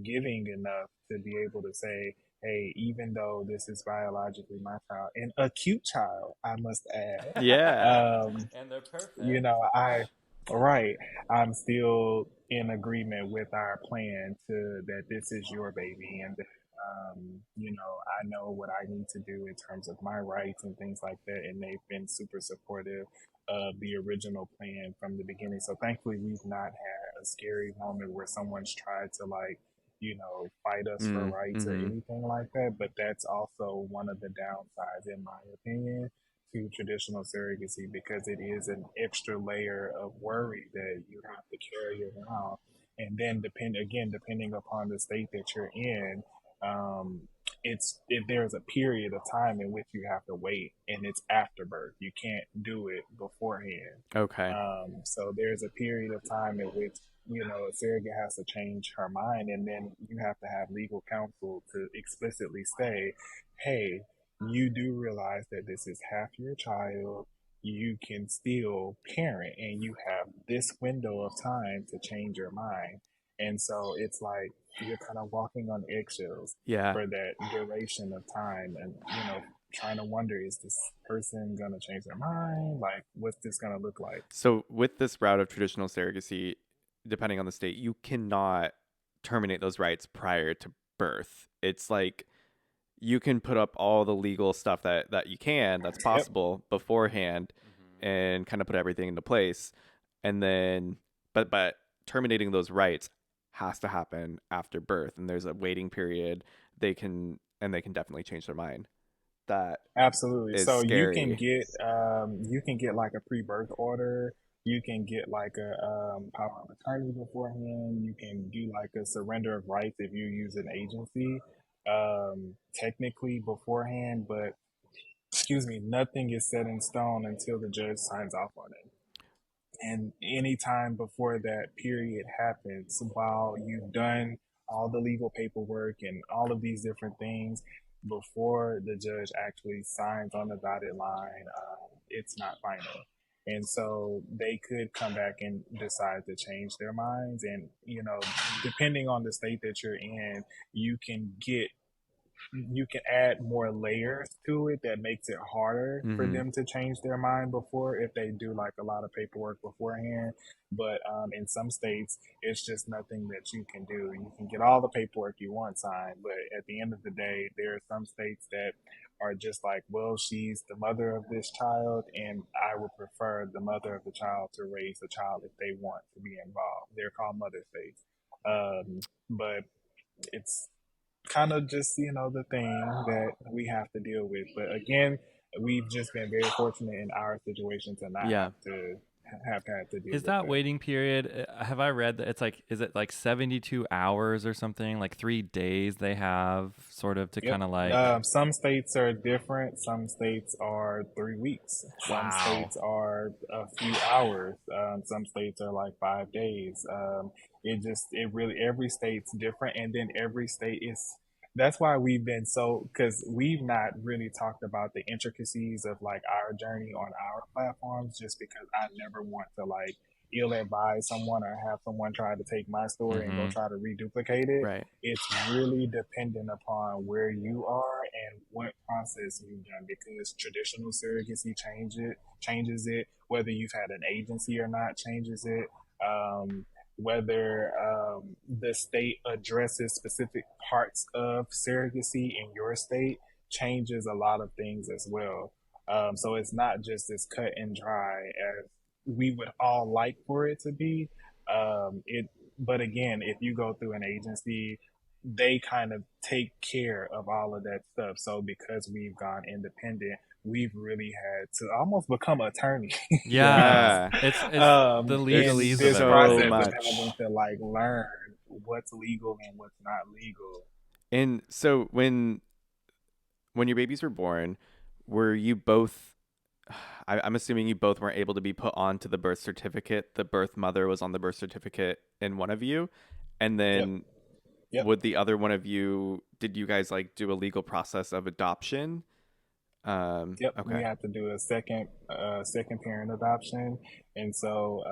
giving enough to be able to say, hey, even though this is biologically my child, and a cute child, I must add, Yeah. And they're perfect. you know, I, right, I'm still in agreement with our plan to that this is your baby and I know what I need to do in terms of my rights and things like that. And they've been super supportive of the original plan from the beginning. So thankfully, we've not had a scary moment where someone's tried to like, fight us for rights or Mm-hmm. anything like that. But that's also one of the downsides, in my opinion, to traditional surrogacy because it is an extra layer of worry that you have to carry around. And then depending upon the state that you're in, um, it's if there's a period of time in which you have to wait, and it's after birth. You can't do it beforehand. Okay. So there's a period of time in which a surrogate has to change her mind, and then you have to have legal counsel to explicitly say, "Hey, you do realize that this is half your child. You can still parent, and you have this window of time to change your mind." And so it's like you're kind of walking on eggshells Yeah. for that duration of time, and trying to wonder, is this person gonna change their mind? Like, what's this gonna look like? So with this route of traditional surrogacy, depending on the state, you cannot terminate those rights prior to birth. It's like you can put up all the legal stuff that you can that's Yep, possible beforehand Mhm. and kind of put everything into place, and then but terminating those rights has to happen after birth, and there's a waiting period. They can definitely change their mind. That absolutely. is So scary. you can get like a pre-birth order. You can get like a power of attorney beforehand. You can do like a surrender of rights if you use an agency, technically beforehand. But excuse me, nothing is set in stone until the judge signs off on it. And any time before that period happens, while you've done all the legal paperwork and all of these different things, before the judge actually signs on the dotted line, it's not final. And so they could come back and decide to change their minds. And, depending on the state that you're in, you can get you can add more layers to it that makes it harder for Mm-hmm. them to change their mind before, if they do like a lot of paperwork beforehand. But in some states, it's just nothing that you can do. You can get all the paperwork you want signed, but at the end of the day, there are some states that are just like, well, she's the mother of this child, and I would prefer the mother of the child to raise the child if they want to be involved. They're called mother states. But it's kind of just the thing that we have to deal with. But again, we've just been very fortunate in our situation to not Yeah. have had to deal Is with that that. waiting period? Have I read that it's like, is it like 72 hours or something? Like 3 days they have sort of to Yep. kind of like, Some states are different. Some states are 3 weeks. Some wow. states are a few hours. Some states are like 5 days. It really, every state's different. And then every state is, that's why we've been so, because we've not really talked about the intricacies of like our journey on our platforms, just because I never want to like ill advise someone or have someone try to take my story and go Mm-hmm. try to reduplicate it. Right. It's really dependent upon where you are and what process you've done, because traditional surrogacy changes it, whether you've had an agency or not changes it, whether the state addresses specific parts of surrogacy in your state changes a lot of things as well. So it's not just as cut and dry as we would all like for it to be. But again, if you go through an agency, they kind of take care of all of that stuff. So because we've gone independent, we've really had to almost become attorneys. Yeah. Yeah. It's the There's In legalese of this so process everything. of having much. to like learn what's legal and what's not legal. And so when your babies were born, were you both I'm assuming you both weren't able to be put onto the birth certificate. The birth mother was on the birth certificate in one of you. And Yep. then Yep. would the other one of you, did you guys like do a legal process of adoption? Yep, we Okay. have to do a second parent adoption, and so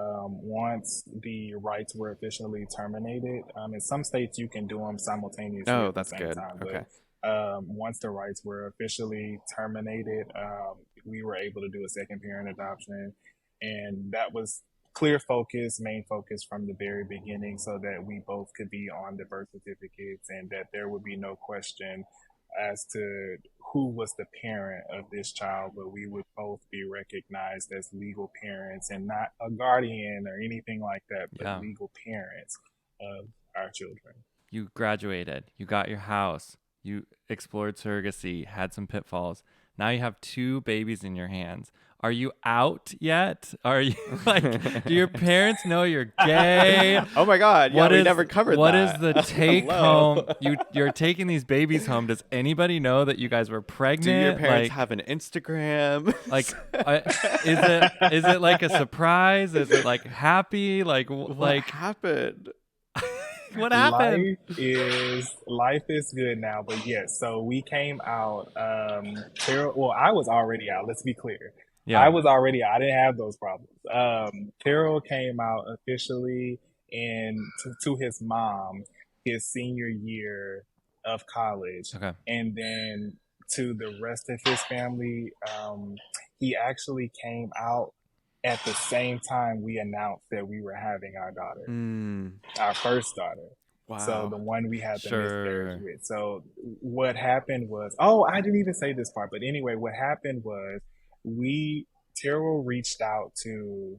once the rights were officially terminated, in some states you can do them simultaneously Oh, at the that's same good. time, Okay. but once the rights were officially terminated, we were able to do a second parent adoption, and that was main focus from the very beginning, so that we both could be on the birth certificates and that there would be no question as to who was the parent of this child, but we would both be recognized as legal parents and not a guardian or anything like that, but Yeah. legal parents of our children. You graduated, you got your house, you explored surrogacy, had some pitfalls. Now you have two babies in your hands. Are you out yet? Are you like, do your parents know you're gay? Oh my God. Yeah, What we is never covered what is that. the take Hello. home? You're taking these babies home. Does anybody know that you guys were Do your pregnant? parents have an Instagram? Like, is it like a surprise? Is it like happy? Like What like happened? what happened? Life is good now, but yes, so we came out. Terrell, well, I was already out. Let's be clear. I Yeah. was already out. I didn't have those problems. Terrell came out officially to his mom his senior year of college, Okay. and then to the rest of his family, he actually came out at the same time we announced that we were having our daughter, Mm, our first daughter. So wow. the one we had the miscarriage Sure. with. So what happened was, oh, I didn't even say this part, but anyway, what happened was we Terrell reached out to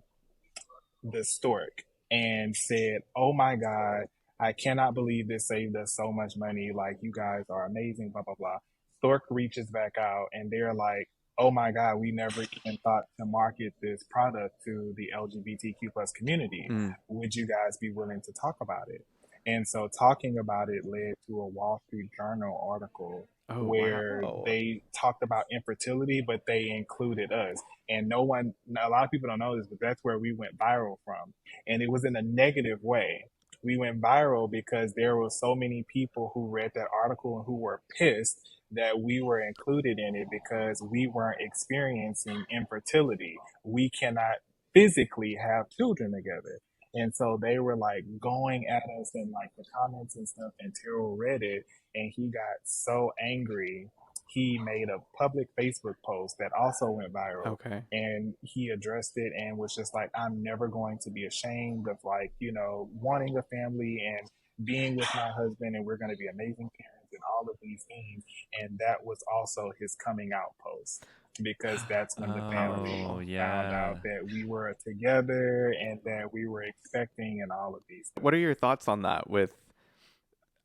the stork and said, "Oh my God, I cannot believe this saved us so much money. Like, you guys are amazing, blah, blah, blah." Stork reaches back out and they're like, "Oh my God, we never even thought to market this product to the LGBTQ plus community. Mm. Would you guys be willing to talk about it?" And so talking about it led to a Wall Street Journal article Oh, where wow. they talked about infertility, but they included us. And a lot of people don't know this, but that's where we went viral from. And it was in a negative way. We went viral because there were so many people who read that article and who were pissed that we were included in it because we weren't experiencing infertility. We cannot physically have children together. And so they were like going at us in like the comments and stuff, and Terrell read it and he got so angry. He made a public Facebook post that also went viral, Okay. and he addressed it and was just like, I'm never going to be ashamed of, like, wanting a family and being with my husband, and we're going to be amazing parents and all of these things. And that was also his coming out post, because that's when the family Oh, found yeah. out that we were together and that we were expecting and all of these things. What are your thoughts on that with,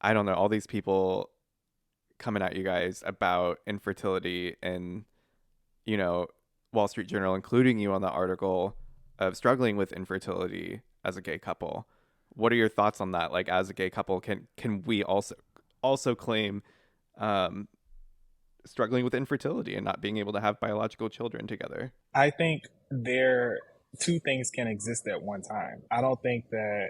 I don't know, all these people coming at you guys about infertility and, you know, Wall Street Journal including you on the article of struggling with infertility as a gay couple? What are your thoughts on that? Like, as a gay couple, can we also claim um, struggling with infertility and not being able to have biological children together? I think there two things can exist at one time. I don't think that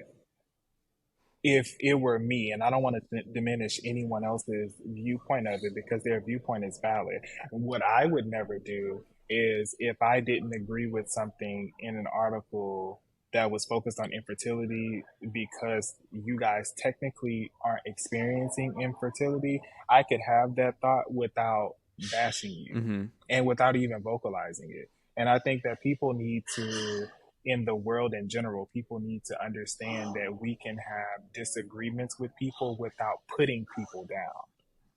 if it were me, and I don't want to diminish anyone else's viewpoint of it because their viewpoint is valid. What I would never do is, if I didn't agree with something in an article that was focused on infertility because you guys technically aren't experiencing infertility, I could have that thought without bashing you Mm-hmm. and without even vocalizing it. And I think that people need to, in the world in general, people need to understand that we can have disagreements with people without putting people down.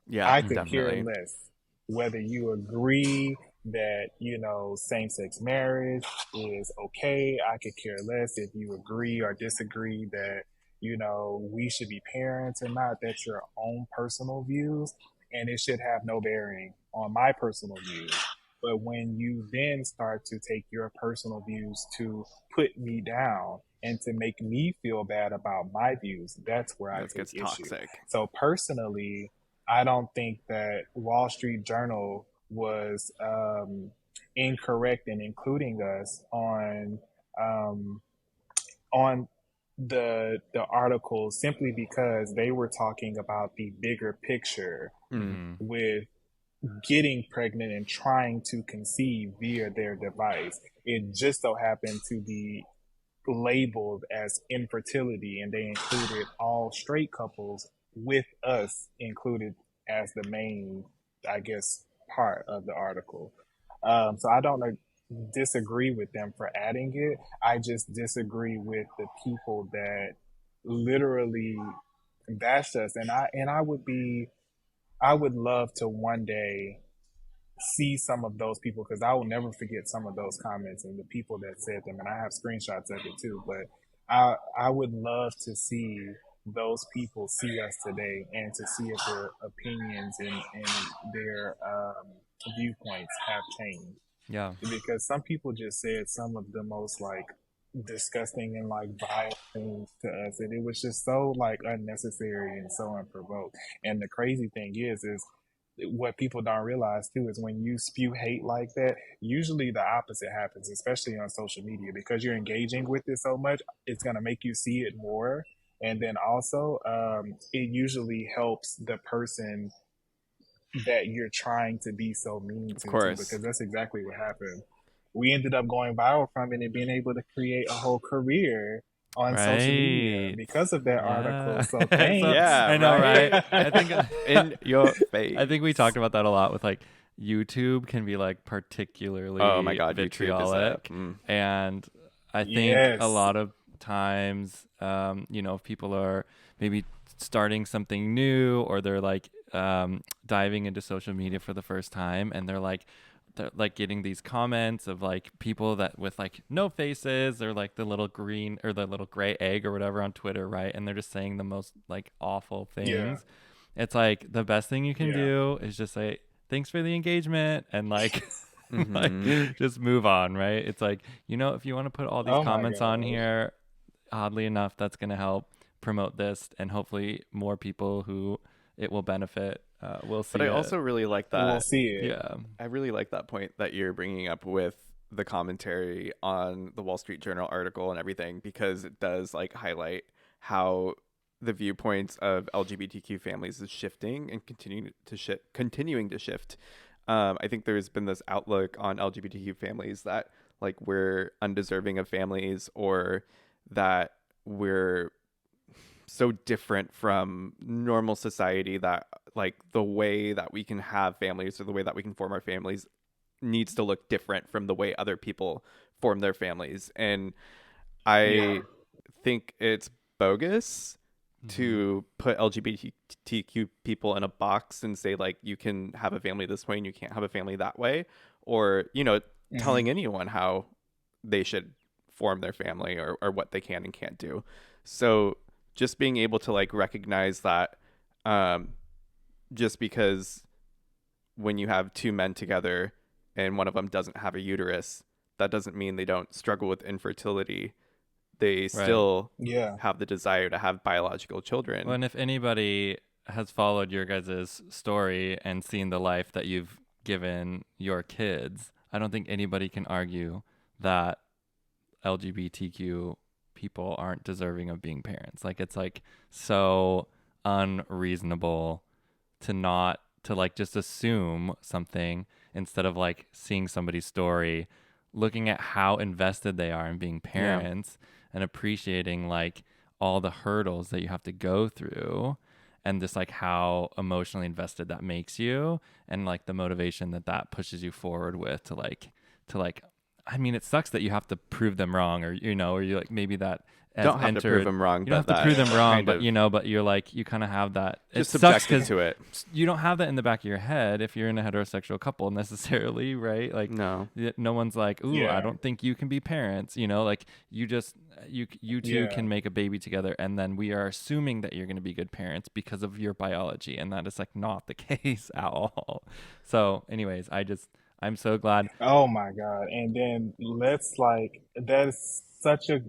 Yeah, I could care definitely. less whether you agree that, same sex marriage is okay. I could care less if you agree or disagree that, we should be parents or not. That's your own personal views, and it should have no bearing on my personal views. But when you then start to take your personal views to put me down and to make me feel bad about my views, that's where I That take gets issue. toxic. So personally, I don't think that Wall Street Journal was incorrect in including us um, on the article, simply because they were talking about the bigger picture Mm. Mm-hmm. with getting pregnant and trying to conceive via their device. It just so happened to be labeled as infertility, and they included all straight couples, with us included as the main, I guess, part of the article. So I don't disagree with them for adding it. I just disagree with the people that literally bashed us, and I would love to one day see some of those people, because I will never forget some of those comments and the people that said them, and I have screenshots of it too. But I would love to see those people see us today and to see if their opinions and their viewpoints have changed, Yeah. because some people just said some of the most like disgusting and like vile things to us, and it was just so like unnecessary and so unprovoked. And the crazy thing is what people don't realize too is when you spew hate like that, usually the opposite happens, especially on social media, because you're engaging with it so much. It's going to make you see it more, and then also it usually helps the person that you're trying to be so mean Of to too, course. because that's exactly what happened. We ended up going viral from it and being able to create a whole career on social media Right. because of that article. Yeah. So So thanks. Yeah, I know, right? right? I think In your face. I think we talked about that a lot with like YouTube can be like Oh my particularly God, YouTube is a. vitriolic, and I think a Yes. lot of times, if people are maybe starting something new, or they're like diving into social media for the first time, and they're like getting these comments of like people that with like no faces, or like the little green or the little gray egg or whatever on Twitter, right? And they're just saying the most like awful Yeah. things. It's like the best thing you can Yeah. do is just say thanks for the engagement, and like like Mm-hmm. just move on, right? It's like, if you want to put all these Oh my comments on gosh. here, oddly enough, that's going to help promote this, and hopefully more people who it will benefit will see But I it. also really like We'll that. see it. Yeah. I really like that point that you're bringing up with the commentary on the Wall Street Journal article and everything, because it does like highlight how the viewpoints of LGBTQ families is shifting and continuing to shift. I think there's been this outlook on LGBTQ families that like we're undeserving of families, or that we're so different from normal society that like the way that we can have families or the way that we can form our families needs to look different from the way other people form their families. And Yeah. I think it's bogus Mm-hmm. to put LGBTQ people in a box and say like you can have a family this way and you can't have a family that way, or Hmm. telling anyone how they should form their family, or what they can and can't do. So just being able to like recognize that, um, just because when you have two men together and one of them doesn't have a uterus, that doesn't mean they don't struggle with infertility. They Right. still Yeah. have the desire to have biological Well, children. and if anybody has followed your guys' story and seen the life that you've given your kids, I don't think anybody can argue that LGBTQ people aren't deserving of being parents. Like it's like so unreasonable to not to like just assume something instead of like seeing somebody's story, looking at how invested they are in being Yeah. parents and appreciating like all the hurdles that you have to go through and just like how emotionally invested that makes you and like the motivation that that pushes you forward with to like I mean it sucks that you have to prove them wrong or or you like maybe that has Don't have to prove entered them wrong, you don't have but to prove that them Yeah. wrong kind but of but you're like you kind of have that it just sucks subjected because to it. you don't have that in the back of your head if you're in a heterosexual couple necessarily, right? Like No. no one's like, "Ooh, I Yeah. don't think you can be parents," like you just you two Yeah. can make a baby together and then we are assuming that you're going to be good parents because of your biology and that is like not the case at all. So, anyways, I'm so glad. Oh my God. And then let's like that's such a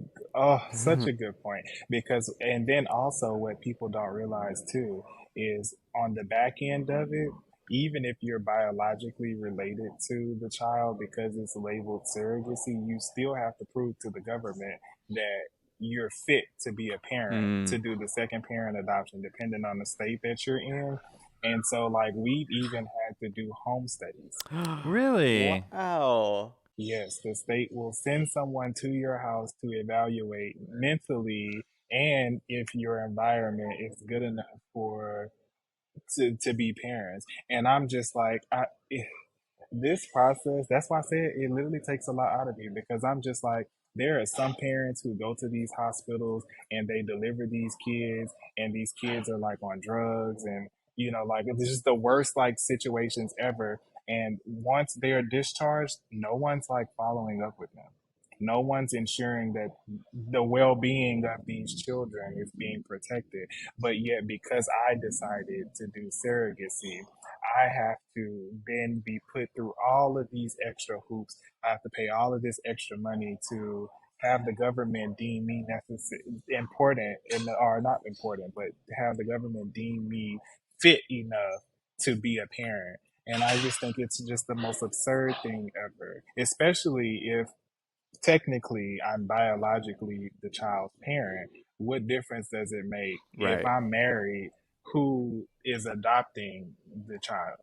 such a good point because and then also what people don't realize too is on the back end of it, even if you're biologically related to the child because it's labeled surrogacy, you still have to prove to the government that you're fit to be a parent to Mm. do the second parent adoption depending on the state that you're in. And so like we've even had to do home studies. Really? Wow. Yes, the state will send someone to your house to evaluate mentally and if your environment is good enough for to be parents. And I'm just like, this process, that's why I said it literally takes a lot out of me because I'm just like, there are some parents who go to these hospitals and they deliver these kids, and these kids are like on drugs and, like it's just the worst like situations ever. And once they're discharged, no one's like following up with them. No one's ensuring that the well being of these children is being protected. But yet, because I decided to do surrogacy, I have to then be put through all of these extra hoops. I have to pay all of this extra money to have the government deem me necessary, important, or not important, but have the government deem me fit enough to be a parent. And I just think it's just the most absurd thing ever, especially if technically I'm biologically the child's parent. What difference does it make if Right. I'm married? Who is adopting the child?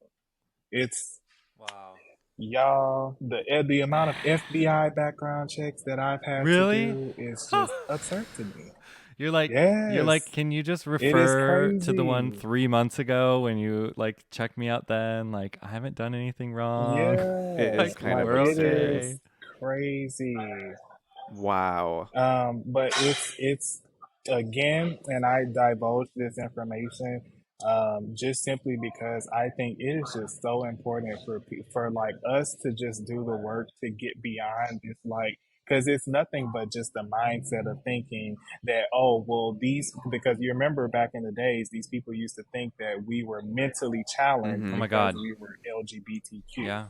It's Wow. y'all. The amount of FBI background checks that I've had to Really? do is just absurd to me. You're like, Yes, can you just it is refer to the one crazy. 3 months ago when you like checked me out then? Like, I haven't done anything wrong. It is Yes, Like, kind like of we're it absurd. okay. is crazy. Wow. But it's again, and I divulge this information just simply because I think it is just so important for like us to just do the work to get beyond this like because it's nothing but just the mindset of thinking that oh well these because you remember back in the days these people used to think that we were mentally challenged Oh Mm-hmm. my because God. we were LGBTQ. Yeah.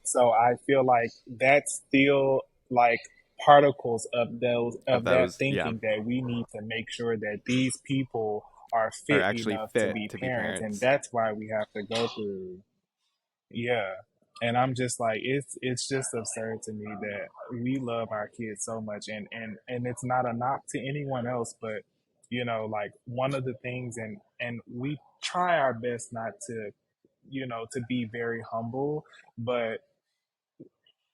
So I feel like that's still like particles of those Of of that those, yeah, thinking that we need to make sure that these people are are fit actually enough to fit be to be parents, and parents. that's why we have to go through. Yeah. And I'm just like it's just absurd to me that we love our kids so much, and it's not a knock to anyone else, but like one of the things, and we try our best not to, to be very humble, but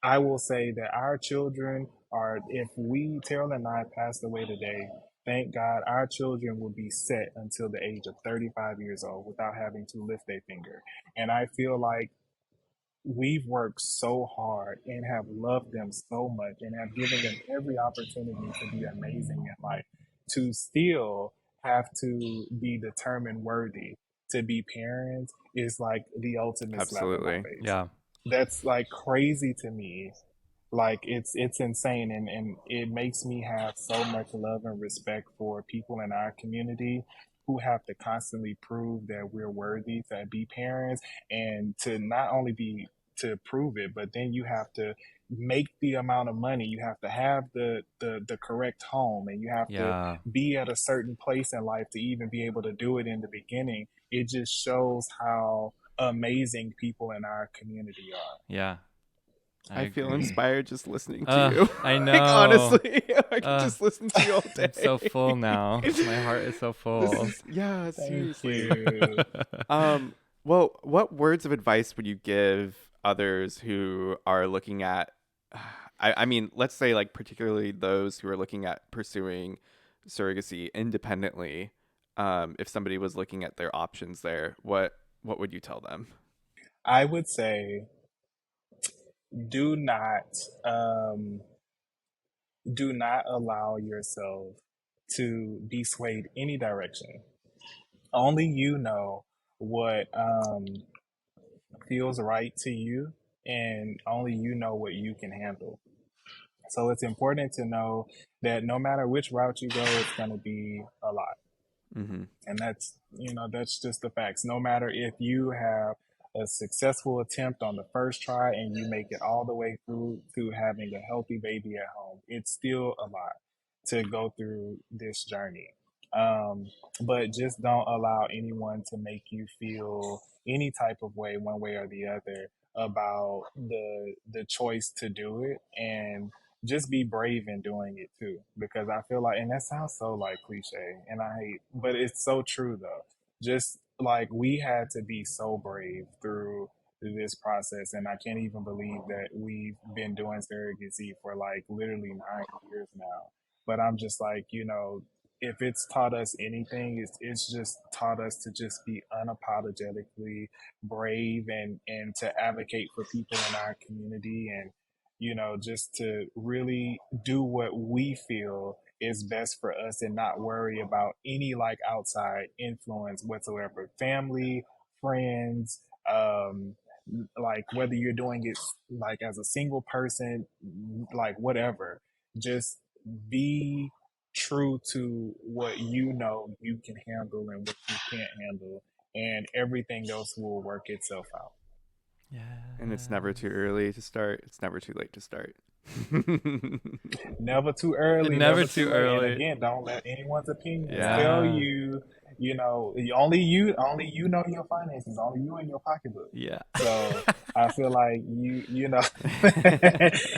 I will say that our children are, if we, Terrell and I, passed away today, thank God our children will be set until the age of 35 years old without having to lift a finger. And I feel like we've worked so hard and have loved them so much and have given them every opportunity to be amazing in life, to still have to be determined worthy to be parents is like the ultimate slap in my Absolutely. face. Yeah. That's like crazy to me. Like it's insane, and it makes me have so much love and respect for people in our community who have to constantly prove that we're worthy to be parents, and to not only be to prove it, but then you have to make the amount of money, you have to have the correct home, and you have to Yeah. be at a certain place in life to even be able to do it in the beginning. It just shows how amazing people in our community are. Yeah. I I feel agree. inspired just listening to you. I Like know. honestly, I could just listen to you all day. I'm so full now. My heart is so This full. is yeah, Thank seriously. you. Well, what words of advice would you give others who are looking at I mean, let's say like particularly those who are looking at pursuing surrogacy independently, if somebody was looking at their options there, what would you tell them? I would say do not um, do not allow yourself to be swayed any direction. Only you know what feels right to you, and only you know what you can handle. So it's important to know that no matter which route you go, it's going to be a lot. Mm-hmm. And that's just the facts. No matter if you have a successful attempt on the first try and you make it all the way through to having a healthy baby at home, it's still a lot to go through this journey. um, but just don't allow anyone to make you feel any type of way, one way or the other, about the choice to do it, and just be brave in doing it too, because I feel like, and that sounds so like cliche, and I hate, but it's so true though. Just like we had to be so brave through this process, and I can't even believe that we've been doing surrogacy for like literally 9 years now. But I'm just like, if it's taught us anything, it's just taught us to just be unapologetically brave, and to advocate for people in our community, and just to really do what we feel is best for us, and not worry about any like outside influence whatsoever, family, friends, like whether you're doing it like as a single person, like whatever. Just be true to what you know you can handle and what you can't handle, and everything else will work itself out. And it's never too Yes. early to start. It's never too late to start. Never too early, Never never too too late. And early. again, don't let anyone's opinions Yeah. tell Yeah. you, only you know your finances, only you and your pocketbook. Yeah. So I feel like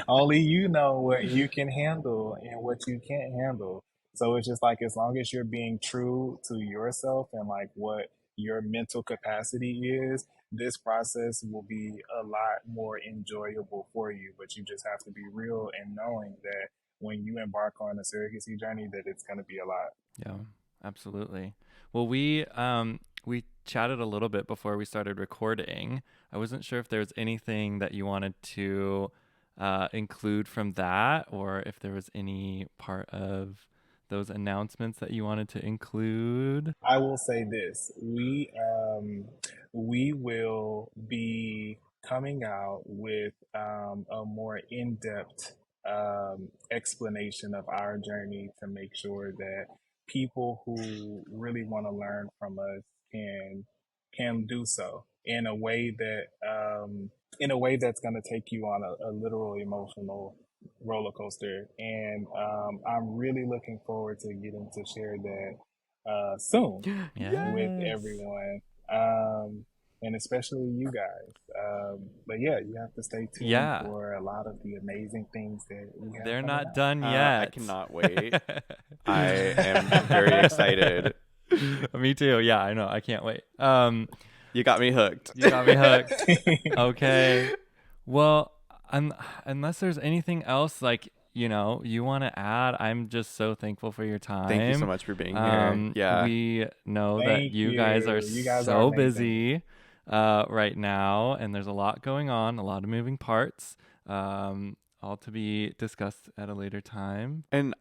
only you know what you can handle and what you can't handle. So it's just like, as long as you're being true to yourself and like what your mental capacity is, this process will be a lot more enjoyable for you. But you just have to be real and knowing that when you embark on a surrogacy journey, that it's going to be a lot. Yeah, absolutely. Well, we chatted a little bit before we started recording. I wasn't sure if there was anything that you wanted to include from that, or if there was any part of those announcements that you wanted to include. I will say this: we will be coming out with a more in depth explanation of our journey, to make sure that people who really want to learn from us can do so in a way that's going to take you on a literal emotional roller coaster. And I'm really looking forward to getting to share that soon with Yes. everyone, and especially you guys. But yeah, you have to stay tuned Yeah. for a lot of the amazing things that we have They're coming not out. done I yet. cannot wait. I am very excited. Me too. Yeah, I know. I can't wait. You got me hooked. You got me hooked. Okay. Well, unless there's anything else like, you want to add, I'm just so thankful for your time. Thank you so much for being here. Yeah. We know that Thank you guys are you. You guys are so amazing. busy right now, and there's a lot going on, a lot of moving parts, all to be discussed at a later time. And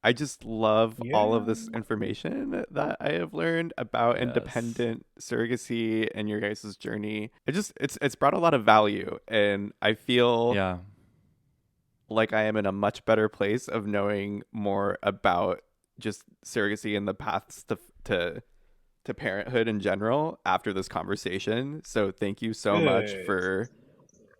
I just love all of this Yeah. information that I have learned about Yes. independent surrogacy and your guys' journey. It's brought a lot of value, and I feel Yeah. like I am in a much better place of knowing more about just surrogacy and the paths to parenthood in general after this conversation. So thank you so much Good. for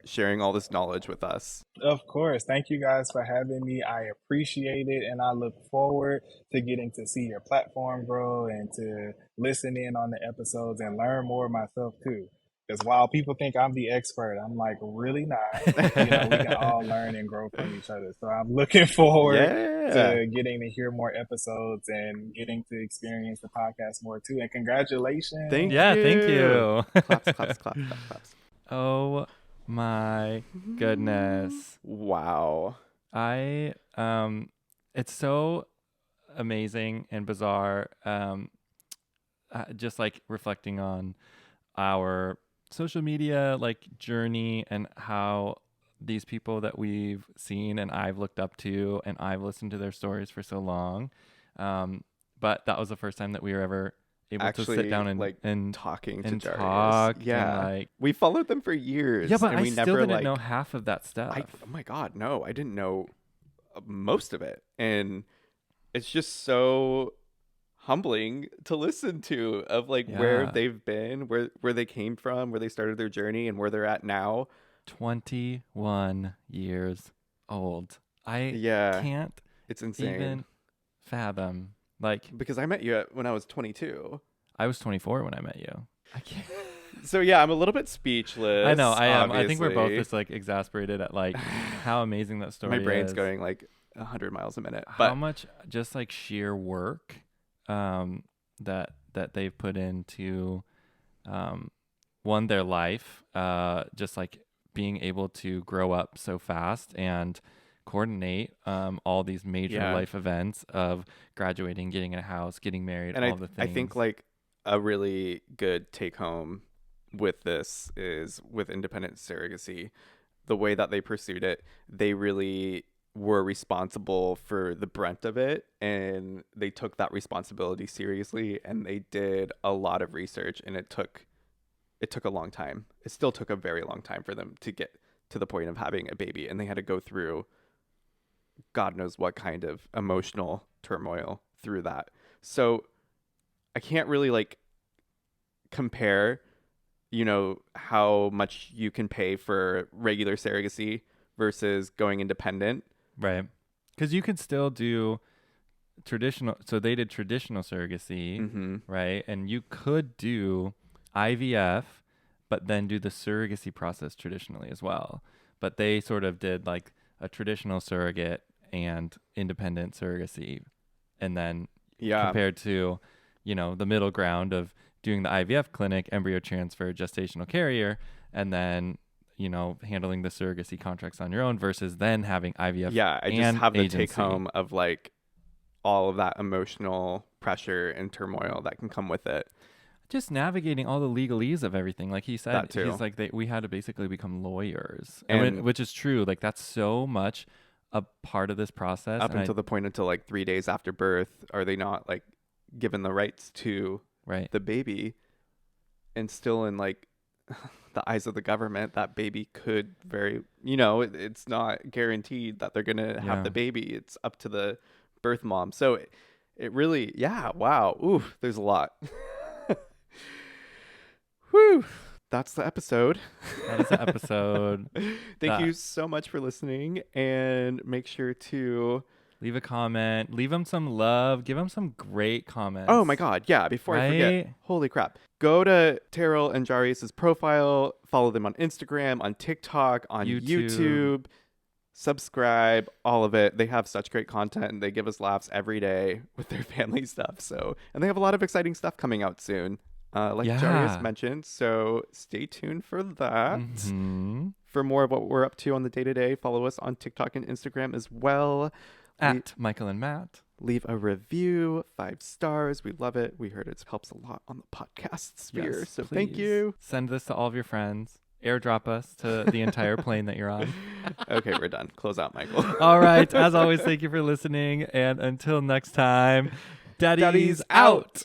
sharing all this knowledge with us. Of course. Thank you guys for having me. I appreciate it. And I look forward to getting to see your platform grow and to listen in on the episodes and learn more myself too. Because while people think I'm the expert, I'm like, really not. We can all learn and grow from each other. So I'm looking forward Yeah. to getting to hear more episodes and getting to experience the podcast more too. And congratulations. Thank Yeah, you. thank you. Claps, claps, claps, claps, claps. Oh my goodness. Wow. It's so amazing and bizarre. Just like reflecting on our social media like journey and how these people that we've seen and I've looked up to and I've listened to their stories for so long. But that was the first time that we were ever able to sit down and like and talking to and Jarius. talk. Yeah. And, like, we followed them for years. yeah, but and I we still never didn't know half of that stuff. Oh my God, no, I didn't know most of it. And it's just so humbling to listen to of like where Yeah. they've been, where they came from, where they started their journey and where they're at now. 21 years old. I Yeah. can't It's insane. even fathom. Like, Because I met you when I was 22. I was 24 when I met you. I can't. So yeah, I'm a little bit speechless. I know, I am. I think we're both obviously. just like exasperated at like how amazing that story My is. brain's going like 100 miles a minute. How But much just like sheer work that they've put into one, their life, just like being able to grow up so fast and coordinate all these major Yeah. life events of graduating, getting a house, getting married, and all the I things. think like a really good take home with this is with independent surrogacy, the way that they pursued it, they really were responsible for the brunt of it, and they took that responsibility seriously, and they did a lot of research, and it took a long time. It still took a very long time for them to get to the point of having a baby, and they had to go through God knows what kind of emotional turmoil through that. So I can't really like compare, how much you can pay for regular surrogacy versus going independent. right, because you could still do traditional. So they did traditional surrogacy, Mm-hmm. right? And you could do IVF, but then do the surrogacy process traditionally as well. But they sort of did like a traditional surrogate and independent surrogacy, and then Yeah. compared to, the middle ground of doing the IVF clinic, embryo transfer, gestational carrier, and then, handling the surrogacy contracts on your own versus then having IVF. Yeah, I just and have the agency. take home of like all of that emotional pressure and turmoil that can come with it. Just navigating all the legalese of everything. Like he said, That too. he's like, we had to basically become lawyers, And- which is true. Like that's so much a part of this process. Up and until the point until like 3 days after birth, are they not like given the rights to right. the baby? And still in like the eyes of the government, that baby could it's not guaranteed that they're gonna have Yeah. the baby. It's up to the birth mom. So it really, yeah, wow. Ooh, there's a lot. Whew. That's the episode. That is the episode. Thank you so much for listening, and make sure to Leave a comment. Leave them some love. Give them some great comments. Oh my God, yeah, before I forget. Right? Holy crap. Go to Terrell and Jarius' profile, follow them on Instagram, on TikTok, on YouTube. subscribe, all of it. They have such great content and they give us laughs every day with their family stuff. So, and they have a lot of exciting stuff coming out soon, like Jarius Yeah. mentioned. So stay tuned for that. Mm-hmm. For more of what we're up to on the day to day, follow us on TikTok and Instagram as well. At Michael and Matt. Leave a review, 5 stars. We love it. We heard it helps a lot on the podcast sphere. Yes, So please. thank you. Send this to all of your friends. Airdrop us to the entire plane that you're on. Okay, we're done. Close out, Michael. All right. As always, thank you for listening. And until next time, Daddy's Daddy's out.